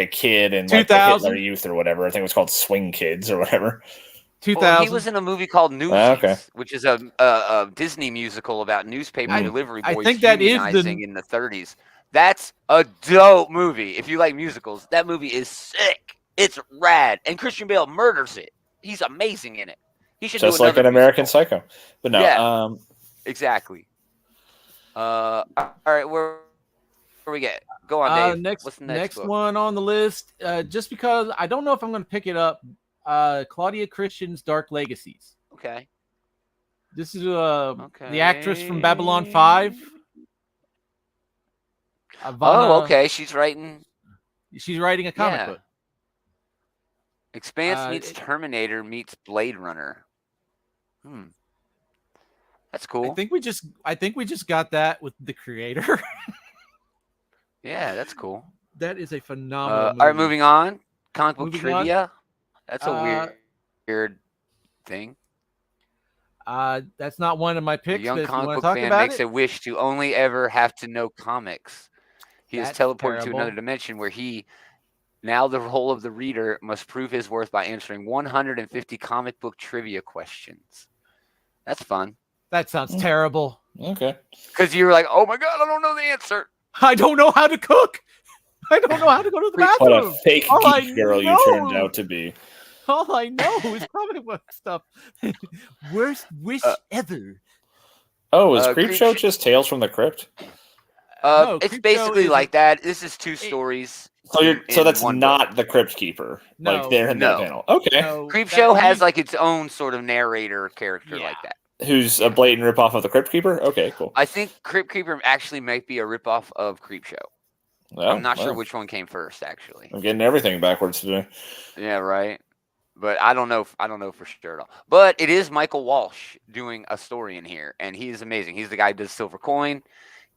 kid in like the Hitler Youth or whatever. I think it was called Swing Kids or whatever. 2000. He was in a movie called Newsies, which is a Disney musical about newspaper delivery boys unionizing in the 30s. That's a dope movie. If you like musicals, that movie is sick. It's rad, and Christian Bale murders it. He's amazing in it. He should just do like an American Psycho, but no. Yeah, exactly. All right, where we get? Go on, Dave. What's the next book? One on the list? Just because I don't know if I'm going to pick it up. Claudia Christian's Dark Legacies. Okay. This is the actress from Babylon 5. Okay. She's writing a comic book. Expanse meets Terminator meets Blade Runner. That's cool. I think we just got that with the creator. Yeah, that's cool. That is a phenomenal movie. All right, moving on. Comic book trivia. That's a weird thing. That's not one of my picks. A young comic book fan makes a wish to only ever have to know comics. He is teleported to another dimension where now the role of the reader must prove his worth by answering 150 comic book trivia questions. That's fun. That sounds terrible. Okay. Because you were like, oh my God, I don't know the answer. I don't know how to cook. I don't know how to go to the bathroom. What a fake geek girl you turned out to be. All I know is comic book stuff. Worst wish ever. Oh, is Creepshow just Tales from the Crypt? No, it's basically like that. This is two stories. So that's not the Crypt Keeper. No, like they're in that panel. Okay. No, Creepshow has like its own sort of narrator character like that. Who's a blatant ripoff of the Crypt Keeper? Okay, cool. I think Crypt Keeper actually might be a ripoff of Creepshow. Oh, I'm not sure which one came first, actually. I'm getting everything backwards today. Yeah, right. But I don't know for sure at all. But it is Michael Walsh doing a story in here, and he is amazing. He's the guy who does Silver Coin.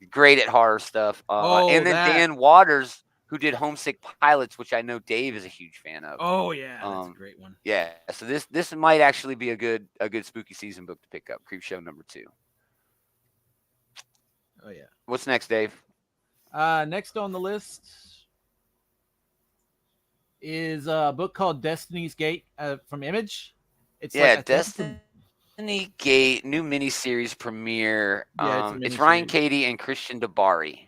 Great at horror stuff. And then Dan Waters, who did Homesick Pilots, which I know Dave is a huge fan of. Oh yeah, that's a great one. Yeah, so this might actually be a good spooky season book to pick up. Creepshow number 2. Oh yeah. What's next, Dave? Next on the list is a book called Destiny's Gate from Image. It's Destiny Gate new miniseries premiere. It's Ryan Cady and Christian Dabari.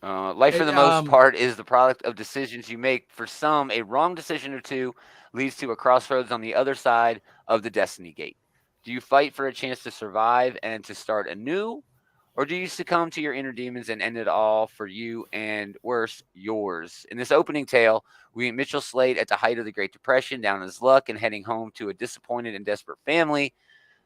Life, for the most part, is the product of decisions you make. For some, a wrong decision or two leads to a crossroads on the other side of the Destiny Gate. Do you fight for a chance to survive and to start anew? Or do you succumb to your inner demons and end it all for you and, worse, yours? In this opening tale, we meet Mitchell Slade at the height of the Great Depression, down on his luck and heading home to a disappointed and desperate family.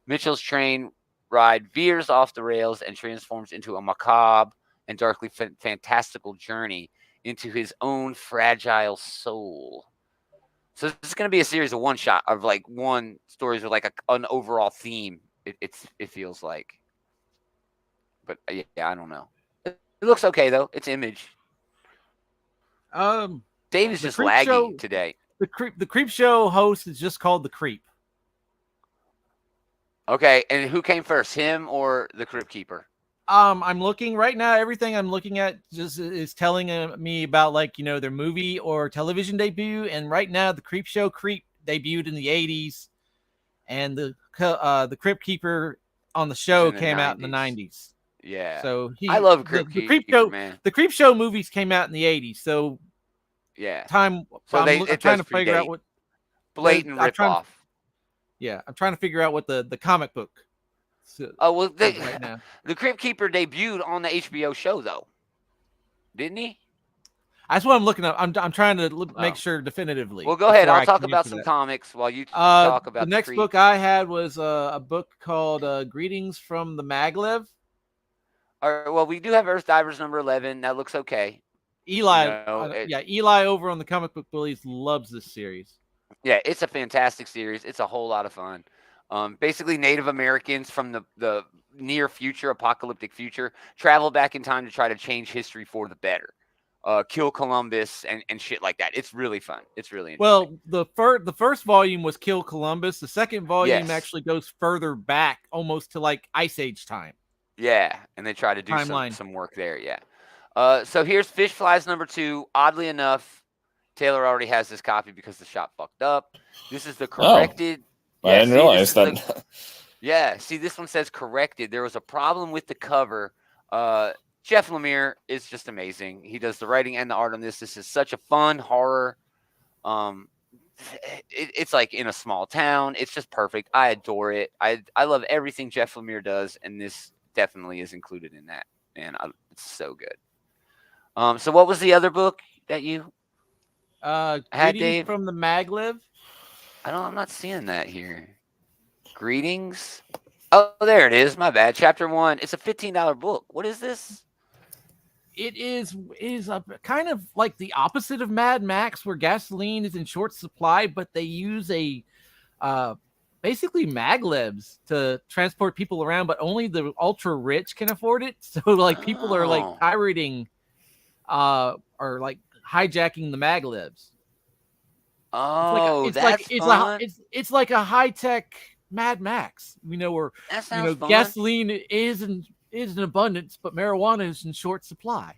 Mitchell's train ride veers off the rails and transforms into a macabre and darkly fantastical journey into his own fragile soul. So this is going to be a series of one shot of like one stories with like an overall theme. It feels like, but yeah, I don't know. It looks okay though. It's Image. Dave is just laggy today. The Creep Show host is just called The Creep. Okay, and who came first, him or the Crypt Keeper? I'm looking right now. Everything I'm looking at just is telling me about like their movie or television debut. And right now, the Creep Show Creep debuted in the '80s, and the Crypt Keeper on the show came out in the '90s. Yeah, so I love Crypt Keeper, man. The Creep Show movies came out in the '80s, so yeah, time. So I'm trying to figure out what blatant ripoff. Yeah, I'm trying to figure out what the comic book. Right now. The Crypt Keeper debuted on the HBO show, though, didn't he? That's what I'm looking up. I'm trying to make sure definitively. Well, go ahead. I'll talk about some comics while you talk about the next book I had was a book called Greetings from the Maglev. All right, well, we do have Earth Divers number 11. That looks okay. Eli, Eli over on the Comic Book Bullies loves this series. Yeah, it's a fantastic series. It's a whole lot of fun. Basically, Native Americans from the near future, apocalyptic future, travel back in time to try to change history for the better. Kill Columbus and shit like that. It's really fun. It's really interesting. Well, the first volume was Kill Columbus. The second volume actually goes further back, almost to like Ice Age time. Yeah, and they try to do some work there. Yeah. So here's Fish Flies number 2. Oddly enough, Taylor already has this copy because the shop fucked up. This is the corrected. I didn't realize that. See, this one says corrected. There was a problem with the cover. Jeff Lemire is just amazing. He does the writing and the art on this. This is such a fun horror. It's like in a small town. It's just perfect. I adore it. I love everything Jeff Lemire does, and this definitely is included in that. Man, it's so good. So what was the other book that you had, Dave? From the Maglev? I'm not seeing that here. Greetings. Oh, there it is. My bad. Chapter 1. It's a $15 book. What is this? It is a kind of like the opposite of Mad Max, where gasoline is in short supply, but they use basically maglevs to transport people around, but only the ultra rich can afford it. So like people are like pirating, or like hijacking the maglevs. Oh, it's like a high tech Mad Max. Where fun. Gasoline is in abundance, but marijuana is in short supply.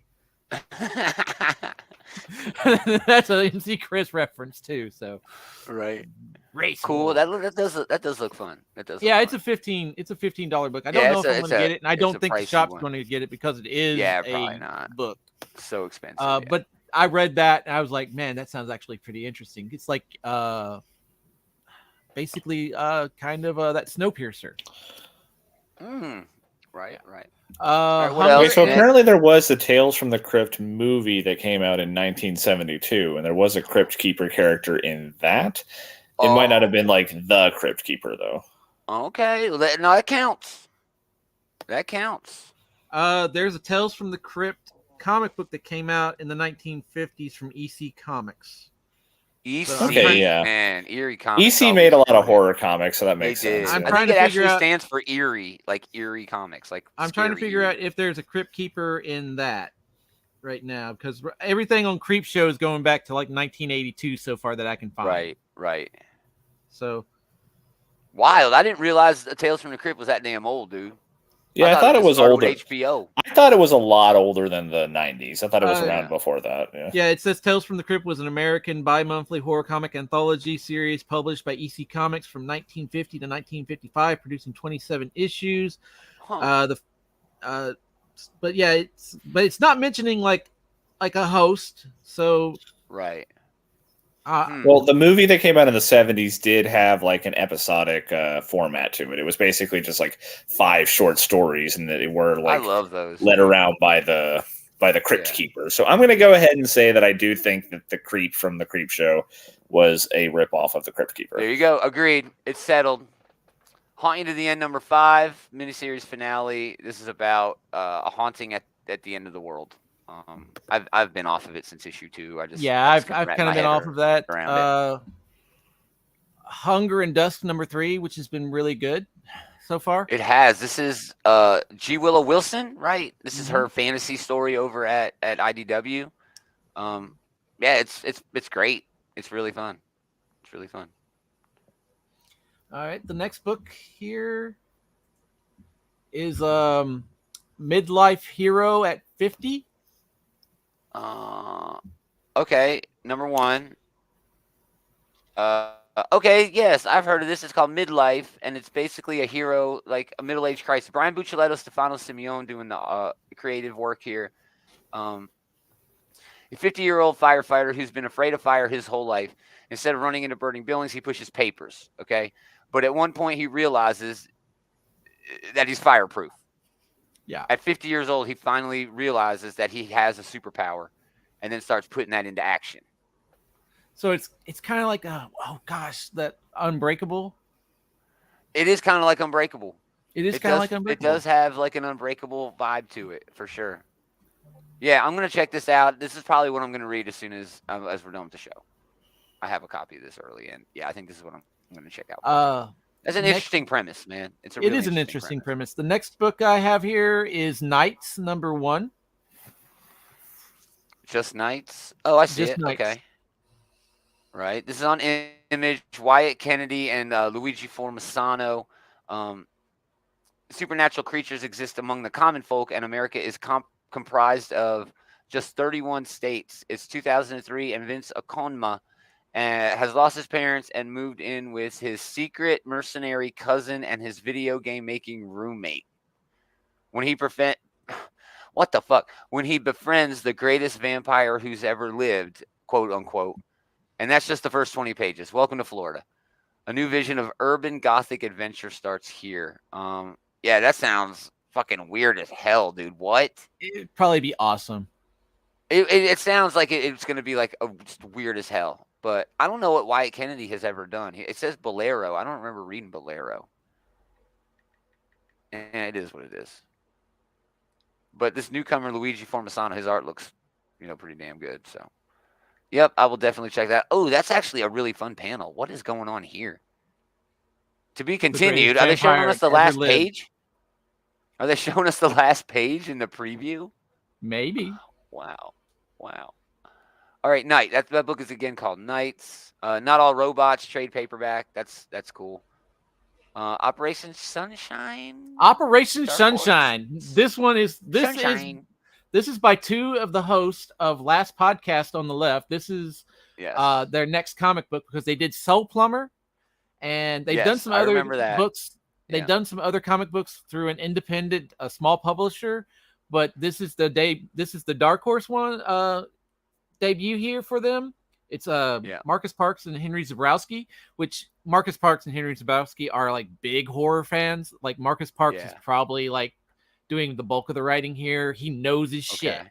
That's an MC Chris reference too. So right, race. Cool. That does look fun. It's a $15 book. I don't know if I'm going to get it, and I don't think the shop's going to get it because it is probably not. Book. So expensive. But I read that and I was like, man, that sounds actually pretty interesting. It's like basically kind of that Snowpiercer. Right. So apparently there was the Tales from the Crypt movie that came out in 1972, and there was a Crypt Keeper character in that. It might not have been like the Crypt Keeper though. Okay, no, that counts. That counts. There's a Tales from the Crypt comic book that came out in the 1950s from EC Comics. Man, Eerie Comics. EC made a lot of horror comics, so that makes sense. I think it actually stands for Eerie, like Eerie Comics. Like I'm trying to figure out if there's a Crypt Keeper in that right now, because everything on Creep Show is going back to like 1982 so far that I can find. Right. So Wild. I didn't realize Tales from the Crypt was that damn old, dude. Yeah, I thought it just was started older. with HBO. I thought it was a lot older than the 90s. I thought it was around Yeah. before that. Yeah. Yeah, it says Tales from the Crypt was an American bi-monthly horror comic anthology series published by EC Comics from 1950 to 1955, producing 27 issues. Huh. But it's not mentioning like a host. So Right. Well, the movie that came out in the 70s did have like an episodic format to it. It was basically just like 5 short stories, and they were I like love those. led around by the Crypt Keeper. So I'm going to go ahead and say that I do think that the Creep from the Creep Show was a ripoff of the Crypt Keeper. There you go. Agreed. It's settled. Haunt You to the End, number 5, miniseries finale. This is about a haunting at the end of the world. I've been off of it since issue 2. I've kind of been off of that. Hunger and Dusk number 3, which has been really good so far. It has. This is G. Willow Wilson, right? This is her fantasy story over at IDW. Yeah, it's great. It's really fun. It's really fun. All right, the next book here is Midlife Hero at 50. Okay, number 1. Okay, yes, I've heard of this. It's called Midlife, and it's basically a hero, like a middle-aged crisis. Brian Buccellato, Stefano Simeone doing the creative work here. A 50-year-old firefighter who's been afraid of fire his whole life. Instead of running into burning buildings, he pushes papers, okay? But at one point, he realizes that he's fireproof. Yeah. At 50 years old, he finally realizes that he has a superpower and then starts putting that into action. So it's kind of like, that Unbreakable. It is kind of like Unbreakable. It is kind of like Unbreakable. It does have like an Unbreakable vibe to it, for sure. Yeah, I'm going to check this out. This is probably what I'm going to read as soon as we're done with the show. I have a copy of this early, and yeah, I think this is what I'm going to check out. That's an interesting premise, man. It is an interesting premise. The next book I have here is Nights, number 1. Just Nights? Oh, I see it. Nights. Okay. Right. This is on Image. Wyatt Kennedy and Luigi Formasano. Supernatural creatures exist among the common folk, and America is comprised of just 31 states. It's 2003, and Vince Okonma has lost his parents and moved in with his secret mercenary cousin and his video game making roommate. When he befriends the greatest vampire who's ever lived, quote unquote. And that's just the first 20 pages. Welcome to Florida. A new vision of urban gothic adventure starts here. Yeah, that sounds fucking weird as hell, dude. What? It'd probably be awesome. It sounds like it's going to be like just weird as hell. But I don't know what Wyatt Kennedy has ever done. It says Bolero. I don't remember reading Bolero. And it is what it is. But this newcomer, Luigi Formasano, his art looks, pretty damn good. So, yep, I will definitely check that. Oh, that's actually a really fun panel. What is going on here? To be continued. Are they showing us the last page? Are they showing us the last page in the preview? Maybe. Wow. All right, Night. That book is again called Nights. Not All Robots, trade paperback. That's cool. Operation Sunshine. Operation Sunshine. This is by 2 of the hosts of last podcast on the left. This is their next comic book, because they did Soul Plumber, and they've done some other books. They've done some other comic books through an independent, a small publisher, but this is the Dark Horse one debut here for them. It's Marcus Parks and Henry Zebrowski, which Marcus Parks and Henry Zebrowski are like big horror fans. Like Marcus Parks is probably like doing the bulk of the writing here. He knows his shit.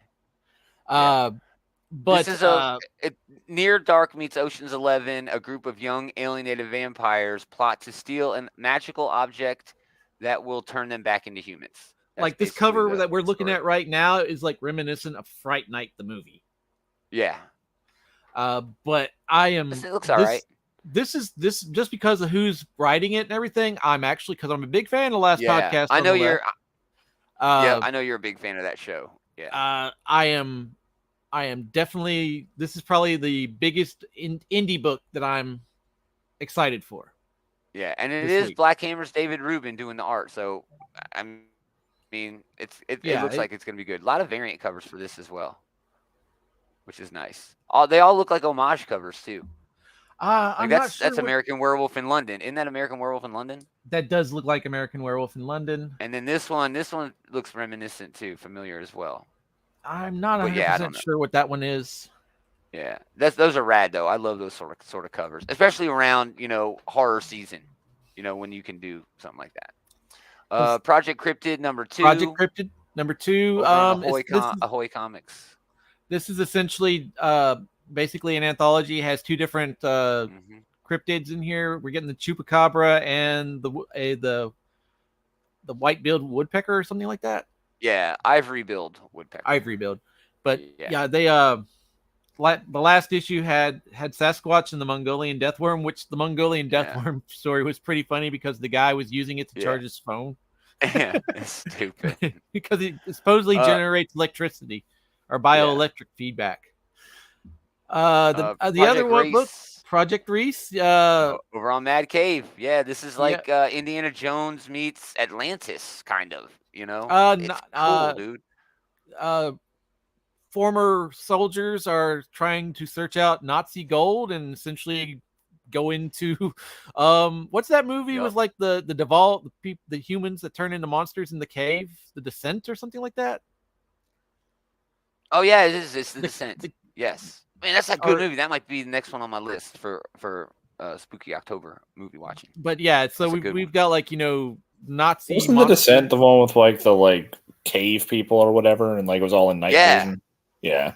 But this is Near Dark meets Ocean's 11. A group of young alienated vampires plot to steal a magical object that will turn them back into humans. That's like this cover that we're looking at right now is like reminiscent of Fright Night, the movie. Yeah. But it looks all right. This just because of who's writing it and everything. Because I'm a big fan of the last podcast. I know you're. I know you're a big fan of that show. Yeah. I am definitely. This is probably the biggest indie book that I'm excited for. Yeah, and it this is week. Black Hammer's David Rubin doing the art. So, I mean, it Yeah, looks like it's going to be good. A lot of variant covers for this as well, which is nice. They all look like homage covers too. Like I'm not sure that's American Werewolf in London. Isn't that American Werewolf in London? that does look like American Werewolf in London. And then this one looks reminiscent too, familiar as well. I'm not But yeah, I 100% don't know. sure what that one is. Yeah, those are rad though. I love those sort of covers, especially around horror season. When you can do something like that. Project Cryptid number 2. Project Cryptid number 2. Over on Ahoy Comics. This is essentially basically an anthology. It has 2 different cryptids in here. We're getting the Chupacabra and the white-billed woodpecker or something like that. Yeah, ivory-billed woodpecker. Ivory-billed. But yeah, they the last issue had Sasquatch and the Mongolian Deathworm, which the Mongolian Deathworm story was pretty funny because the guy was using it to charge his phone. Yeah, it's stupid. Because it supposedly generates electricity or bioelectric feedback. The other one, look, Project Reese. Over on Mad Cave. Yeah, this is like Indiana Jones meets Atlantis, kind of. It's cool, dude. Former soldiers are trying to search out Nazi gold and essentially go into what's that movie with like the the humans that turn into monsters in the cave, The Descent or something like that. Oh yeah, it's the Descent. Yes, man, that's a good movie. That might be the next one on my list for spooky October movie watching. But yeah, so we've got like Nazi. Wasn't The Descent the one with like the cave people or whatever, and like it was all in night vision? Yeah.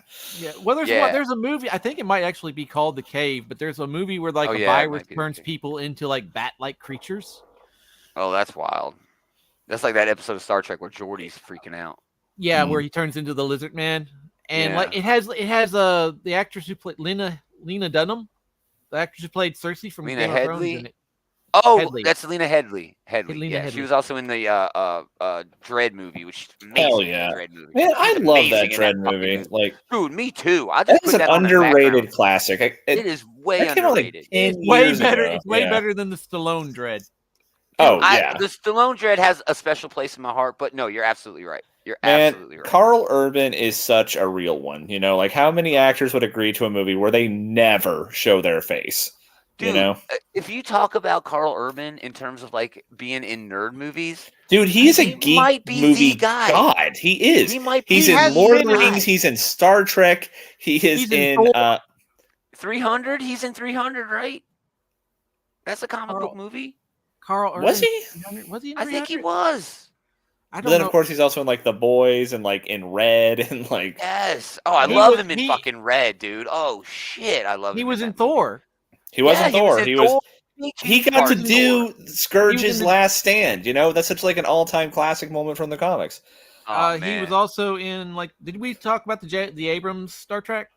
Well, there's a movie. I think it might actually be called The Cave, but there's a movie where like a virus turns people into like bat-like creatures. Oh, that's wild. That's like that episode of Star Trek where Geordi's freaking out. Yeah, where he turns into the Lizard Man, and like it has the actress who played Lena Dunham, the actress who played Cersei from Lena Game of Thrones. Headley. Oh, Headley. That's Lena Headley. Headley. She was also in the Dredd movie, which is amazing. Hell yeah, Dredd movie. Man, I love that Dredd movie. Like, dude, me too. That's an underrated classic. It is way underrated. It's way better. It's way better than the Stallone Dredd. Oh yeah, the Stallone Dredd has a special place in my heart. But no, you're absolutely right. You're absolutely right. Carl Urban is such a real one. Like how many actors would agree to a movie where they never show their face? Dude, if you talk about Carl Urban in terms of like being in nerd movies, dude, he's a geek movie guy. God, he is. He's in Lord of the Rings. He's in Star Trek. He's in 300. He's in 300, right? That's a comic book movie. Carl Urban was he? Was he? In 300? I think he was. But then, of course, he's also in like The Boys and like in Red and like. Yes. Oh, I love him in fucking Red, dude. Oh shit, I love him. He was in Thor. He wasn't Thor. He got to do Scourge's Last Stand. That's such like an all-time classic moment from the comics. He was also in like. Did we talk about the Abrams Star Trek?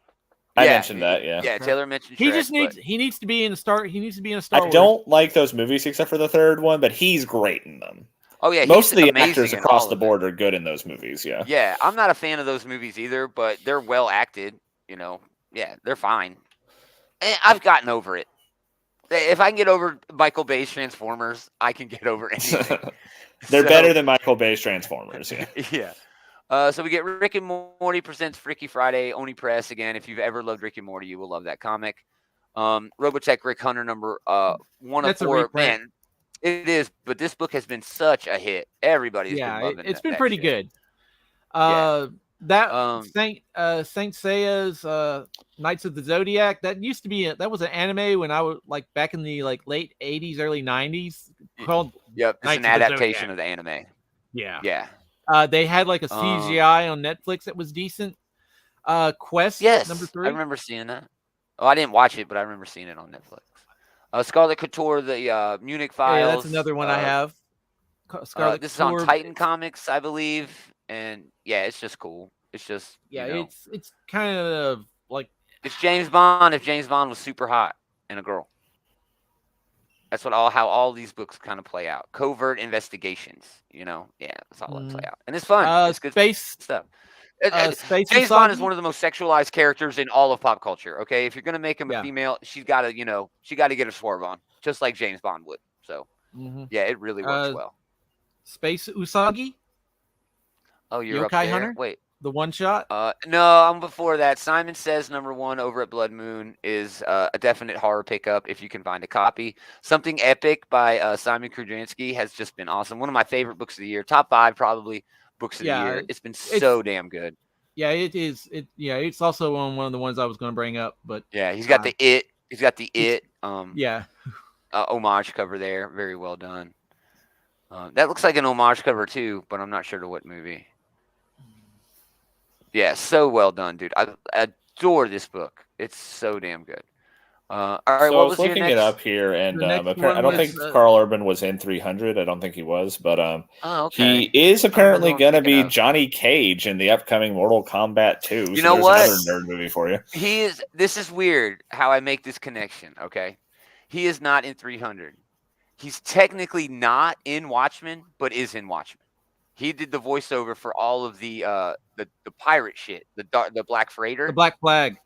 I mentioned that. Yeah. Yeah, Taylor mentioned. He just needs. He needs to be in a Star. He needs to be in a Star Wars. I don't like those movies except for the third one, but he's great in them. Oh yeah, most of the actors across the board are good in those movies. Yeah. Yeah, I'm not a fan of those movies either, but they're well acted. Yeah, they're fine. I've gotten over it. If I can get over Michael Bay's Transformers, I can get over anything. They're better than Michael Bay's Transformers. Yeah. Yeah. So we get Rick and Morty presents Freaky Friday, Oni Press. Again, if you've ever loved Rick and Morty, you will love that comic. Robotech Rick Hunter number 104. Man, it is, but this book has been such a hit. Everybody's been loving it. It's been pretty good. Saint Seiya's Knights of the Zodiac, that used to be that was an anime when I was like back in the like late 80s, early 90s called it's an adaptation of the anime. Yeah. They had like a CGI on Netflix that was decent. Quest number 3. I remember seeing that. Oh, I didn't watch it, but I remember seeing it on Netflix. Scarlet Couture, the Munich Files. Yeah, that's another one I have. This is on Titan Comics, I believe. And yeah, it's just cool. It's just it's kind of like it's James Bond if James Bond was super hot and a girl. That's how all these books kind of play out. Covert investigations, that's all that play out, and it's fun. It's good stuff. James Bond is one of the most sexualized characters in all of pop culture. Okay, if you're gonna make him a female, she's got to get a swerve on, just like James Bond would. So Mm-hmm. yeah, it really works well. Space Usagi, Oh, you're up Yokai there. Hunter, Wait. the one shot. No, I'm before that. Simon Says #1 over at Blood Moon is a definite horror pickup if you can find a copy. Something Epic by Simon Kudranski has just been awesome. One of my favorite books of the year. Top 5 probably books of the year. It's been so damn good. Yeah, it is. It's also one of the ones I was going to bring up. But yeah, he's got the It. He's got the It. Yeah. Homage cover there. Very well done. That looks like an homage cover too, but I'm not sure to what movie. Yeah, so well done, dude. I adore this book. It's so damn good. All right, So what I was was your looking next? it up here, and The next I don't one think was, Carl Urban was in 300. I don't think he was, but Oh, okay. he is apparently what I'm going to thinking be of. Johnny Cage in the upcoming Mortal Kombat 2. You so know there's what? another nerd movie for you. He is. This is weird how I make this connection. Okay, he is not in 300. He's technically not in Watchmen, but is in Watchmen. He did the voiceover for all of the pirate shit, the Black Freighter, the Black Flag.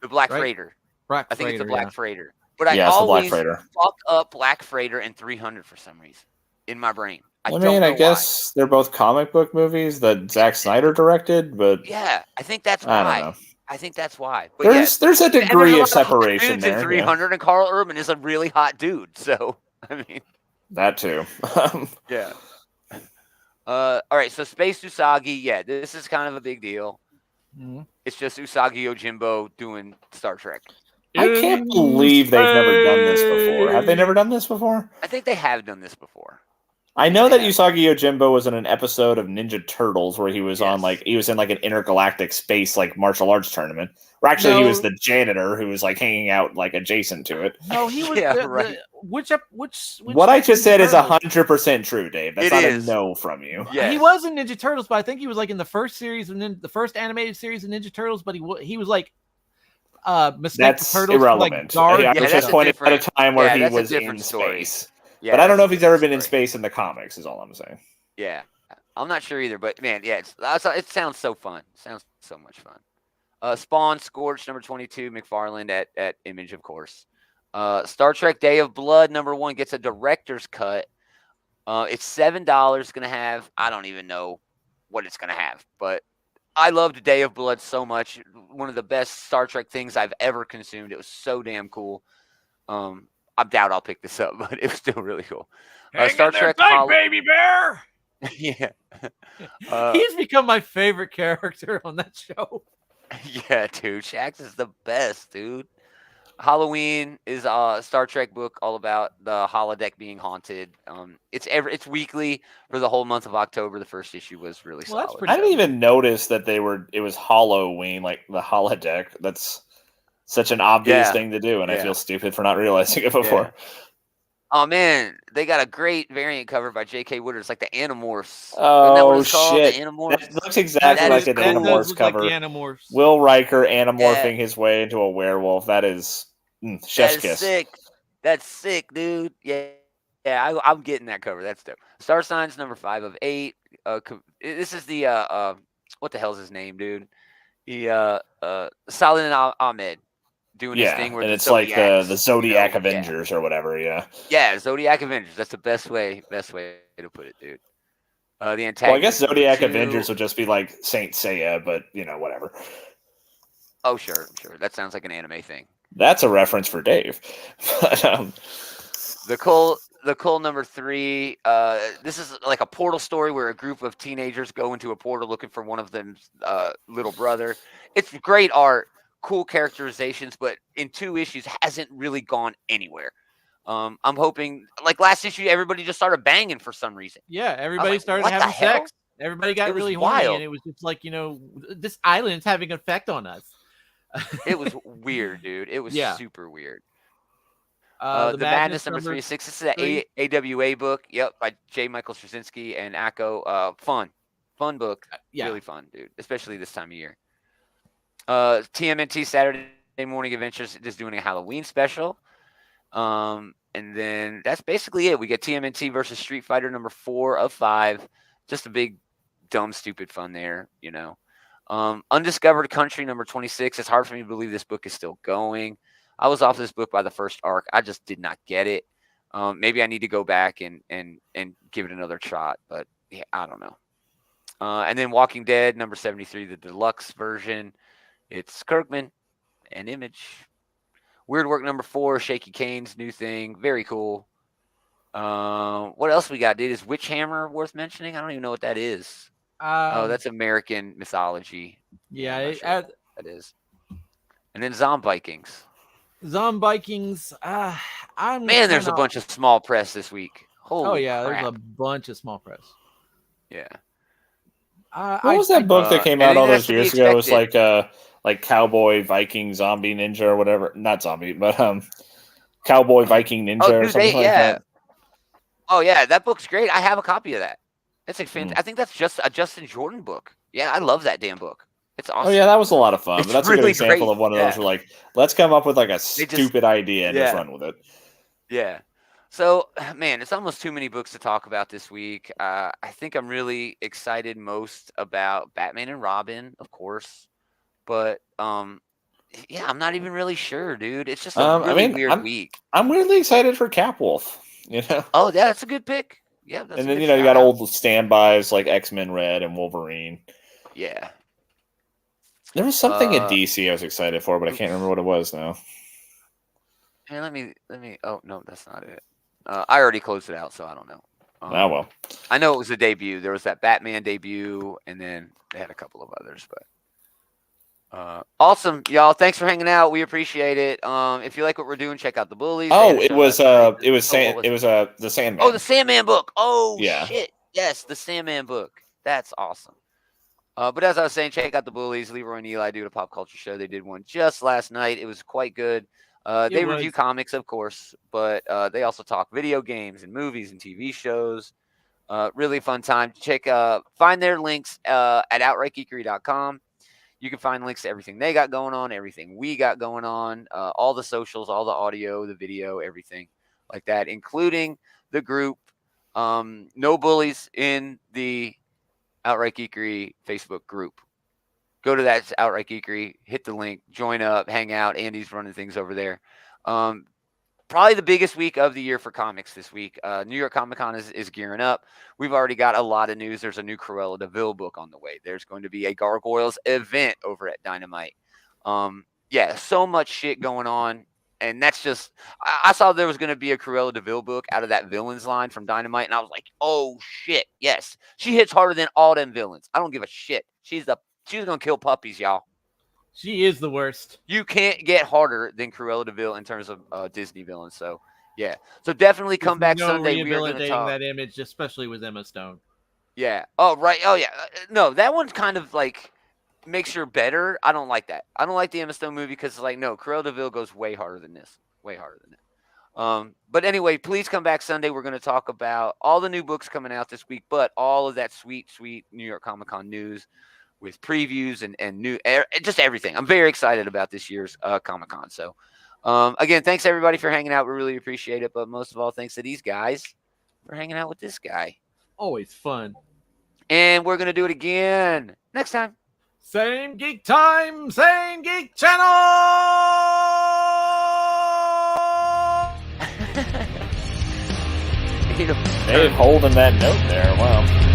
the Black right? Freighter. Black I think it's the Freighter, Black Freighter. But I Yeah, it's the Black always Freighter. fuck up Black Freighter and 300 for some reason in my brain. I I don't know guess they're both comic book movies that Zack Snyder directed, but why. Yeah, I think that's I why. don't know. I think that's why. But There's a and there's degree a of lot hot separation dudes in there. 300, and Carl Urban is a really hot dude. So I mean, That too. yeah. All right, so Space Usagi, yeah, this is kind of a big deal. Mhm. It's just Usagi Yojimbo doing Star Trek. I can't believe they've never done this before. Have they never done this before? I think they have done this before. I know that Usagi Yojimbo was in an episode of Ninja Turtles where he was on he was in like an intergalactic space like martial arts tournament. Or actually, he was the janitor who was like hanging out like adjacent to it. No, he was. right. Which what I just said is Turtles? 100% true, Dave. That's It not is. a no from you. Yes. He was in Ninja Turtles, but I think he was like in the first series and then the first animated series of Ninja Turtles. But he was like mistake That's the turtles irrelevant. for, like, guards. I was just pointing at a time where he was in story. space. Yeah, but I don't know if he's ever been in space in the comics, is all I'm saying. Yeah. I'm not sure either, but man, yeah, it sounds so fun. Sounds so much fun. Spawn, Scorch, #22, McFarlane at Image, of course. Star Trek Day of Blood, #1, gets a director's cut. It's $7. Going to have, I don't even know what it's going to have, but I loved Day of Blood so much. One of the best Star Trek things I've ever consumed. It was so damn cool. I doubt I'll pick this up, but it was still really cool. Star Trek, baby bear. yeah. He's become my favorite character on that show. Yeah, dude. Shax is the best, dude. Halloween is a Star Trek book all about the holodeck being haunted. It's weekly for the whole month of October. The first issue was really solid. I didn't even notice that it was Halloween, like the holodeck. That's such an obvious thing to do, and I feel stupid for not realizing it before. Yeah. Oh man, they got a great variant cover by J.K. Woodard. It's like the Animorphs. Oh, Isn't that what it's called? shit. The Animorphs. That looks exactly like an Animorphs cover. Like the Animorphs. Will Riker animorphing his way into a werewolf. That is chef's kiss. Sick. That's sick, dude. Yeah, I'm getting that cover. That's dope. Star Signs #5 of 8. This is the what the hell's his name, dude? The Saladin Ahmed doing his thing where and it's like the Zodiac Avengers or whatever. Yeah, Zodiac Avengers. That's the best way to put it, dude. The antagonist. Well, I guess Zodiac Avengers would just be like Saint Seiya, but whatever. Oh, sure. That sounds like an anime thing. That's a reference for Dave. But, the Cull #3. This is like a portal story where a group of teenagers go into a portal looking for one of them's little brother. It's great art, cool characterizations, but in 2 issues hasn't really gone anywhere. I'm hoping, like last issue, everybody just started banging for some reason. Yeah, everybody started having sex. Everybody got really horny, and it was just like, this island's having an effect on us. It was weird, dude. It was super weird. The Madness #36. This is an AWA book. Yep, by J. Michael Straczynski and Akko. Fun book. Really fun, dude. Especially this time of year. TMNT Saturday Morning Adventures is doing a Halloween special. And then that's basically it. We get TMNT versus Street Fighter #4 of 5. Just a big, dumb, stupid fun there, Undiscovered Country #26. It's hard for me to believe this book is still going. I was off this book by the first arc. I just did not get it. Maybe I need to go back and give it another shot, but yeah, I don't know. And then Walking Dead number 73, the deluxe version. It's Kirkman and Image. Weird Work number 4, Shaky Kane's new thing, very cool. What else we got, dude? Is Witch Hammer worth mentioning? I don't even know what that is. That's American mythology. Yeah, I'm not sure what that is. And then Zombikings. Zombikings. There's a bunch of small press this week. Holy crap. There's a bunch of small press. Yeah. What was that book that came out all those years ago? It was like Cowboy Viking Zombie Ninja or whatever. Not zombie, but Cowboy Viking Ninja or something like that. Oh yeah, that book's great. I have a copy of that. It's like I think that's just a Justin Jordan book. Yeah, I love that damn book. It's awesome. Oh yeah, that was a lot of fun. But that's really a good example of one of those where like, let's come up with like a stupid idea and just run with it. Yeah. So, man, it's almost too many books to talk about this week. I think I'm really excited most about Batman and Robin, of course. But, yeah, I'm not even really sure, dude. It's just a really weird week. I'm weirdly excited for Capwolf, you know? Oh, yeah, that's a good pick. Yeah, that's and then, you got old standbys like X-Men Red and Wolverine. Yeah. There was something at DC I was excited for, but I can't remember what it was now. Hey, let me. Oh, no, that's not it. I already closed it out, so I don't know. Well. I know it was a debut. There was that Batman debut, and then they had a couple of others. But awesome, y'all! Thanks for hanging out. We appreciate it. If you like what we're doing, check out the Bullies. Oh, it was the Sandman. Oh, the Sandman book. Oh, yeah. Shit! Yes, the Sandman book. That's awesome. But as I was saying, check out the Bullies. Leroy and Eli do a pop culture show. They did one just last night. It was quite good. They review comics, of course, but they also talk video games and movies and TV shows. Really fun time. Find their links at outrightgeekery.com. You can find links to everything they got going on, everything we got going on, all the socials, all the audio, the video, everything like that, including the group. No bullies in the Outright Geekery Facebook group. Go to that Outright Geekery, hit the link, join up, hang out. Andy's running things over there. Probably the biggest week of the year for comics this week. New York Comic Con is gearing up. We've already got a lot of news. There's a new Cruella de Vil book on the way. There's going to be a Gargoyles event over at Dynamite. Yeah, so much shit going on. And that's just, I saw there was going to be a Cruella de Vil book out of that villains line from Dynamite. And I was like, oh shit, yes. She hits harder than all them villains. I don't give a shit. She's going to kill puppies, y'all. She is the worst. You can't get harder than Cruella de Vil in terms of Disney villains. So, yeah. So definitely come back Sunday. We are going to talk that image, especially with Emma Stone. Yeah. Oh, right. Oh, yeah. No, that one's kind of like makes her better. I don't like that. I don't like the Emma Stone movie because, like, no, Cruella de Vil goes way harder than this. Way harder than it. But anyway, please come back Sunday. We're going to talk about all the new books coming out this week, but all of that sweet, sweet New York Comic Con news with previews and new, just everything. I'm very excited about this year's Comic Con. So, again, thanks everybody for hanging out. We really appreciate it. But most of all, thanks to these guys for hanging out with this guy. Always fun. And we're going to do it again next time. Same geek time, same geek channel. Dave holding that note there. Wow.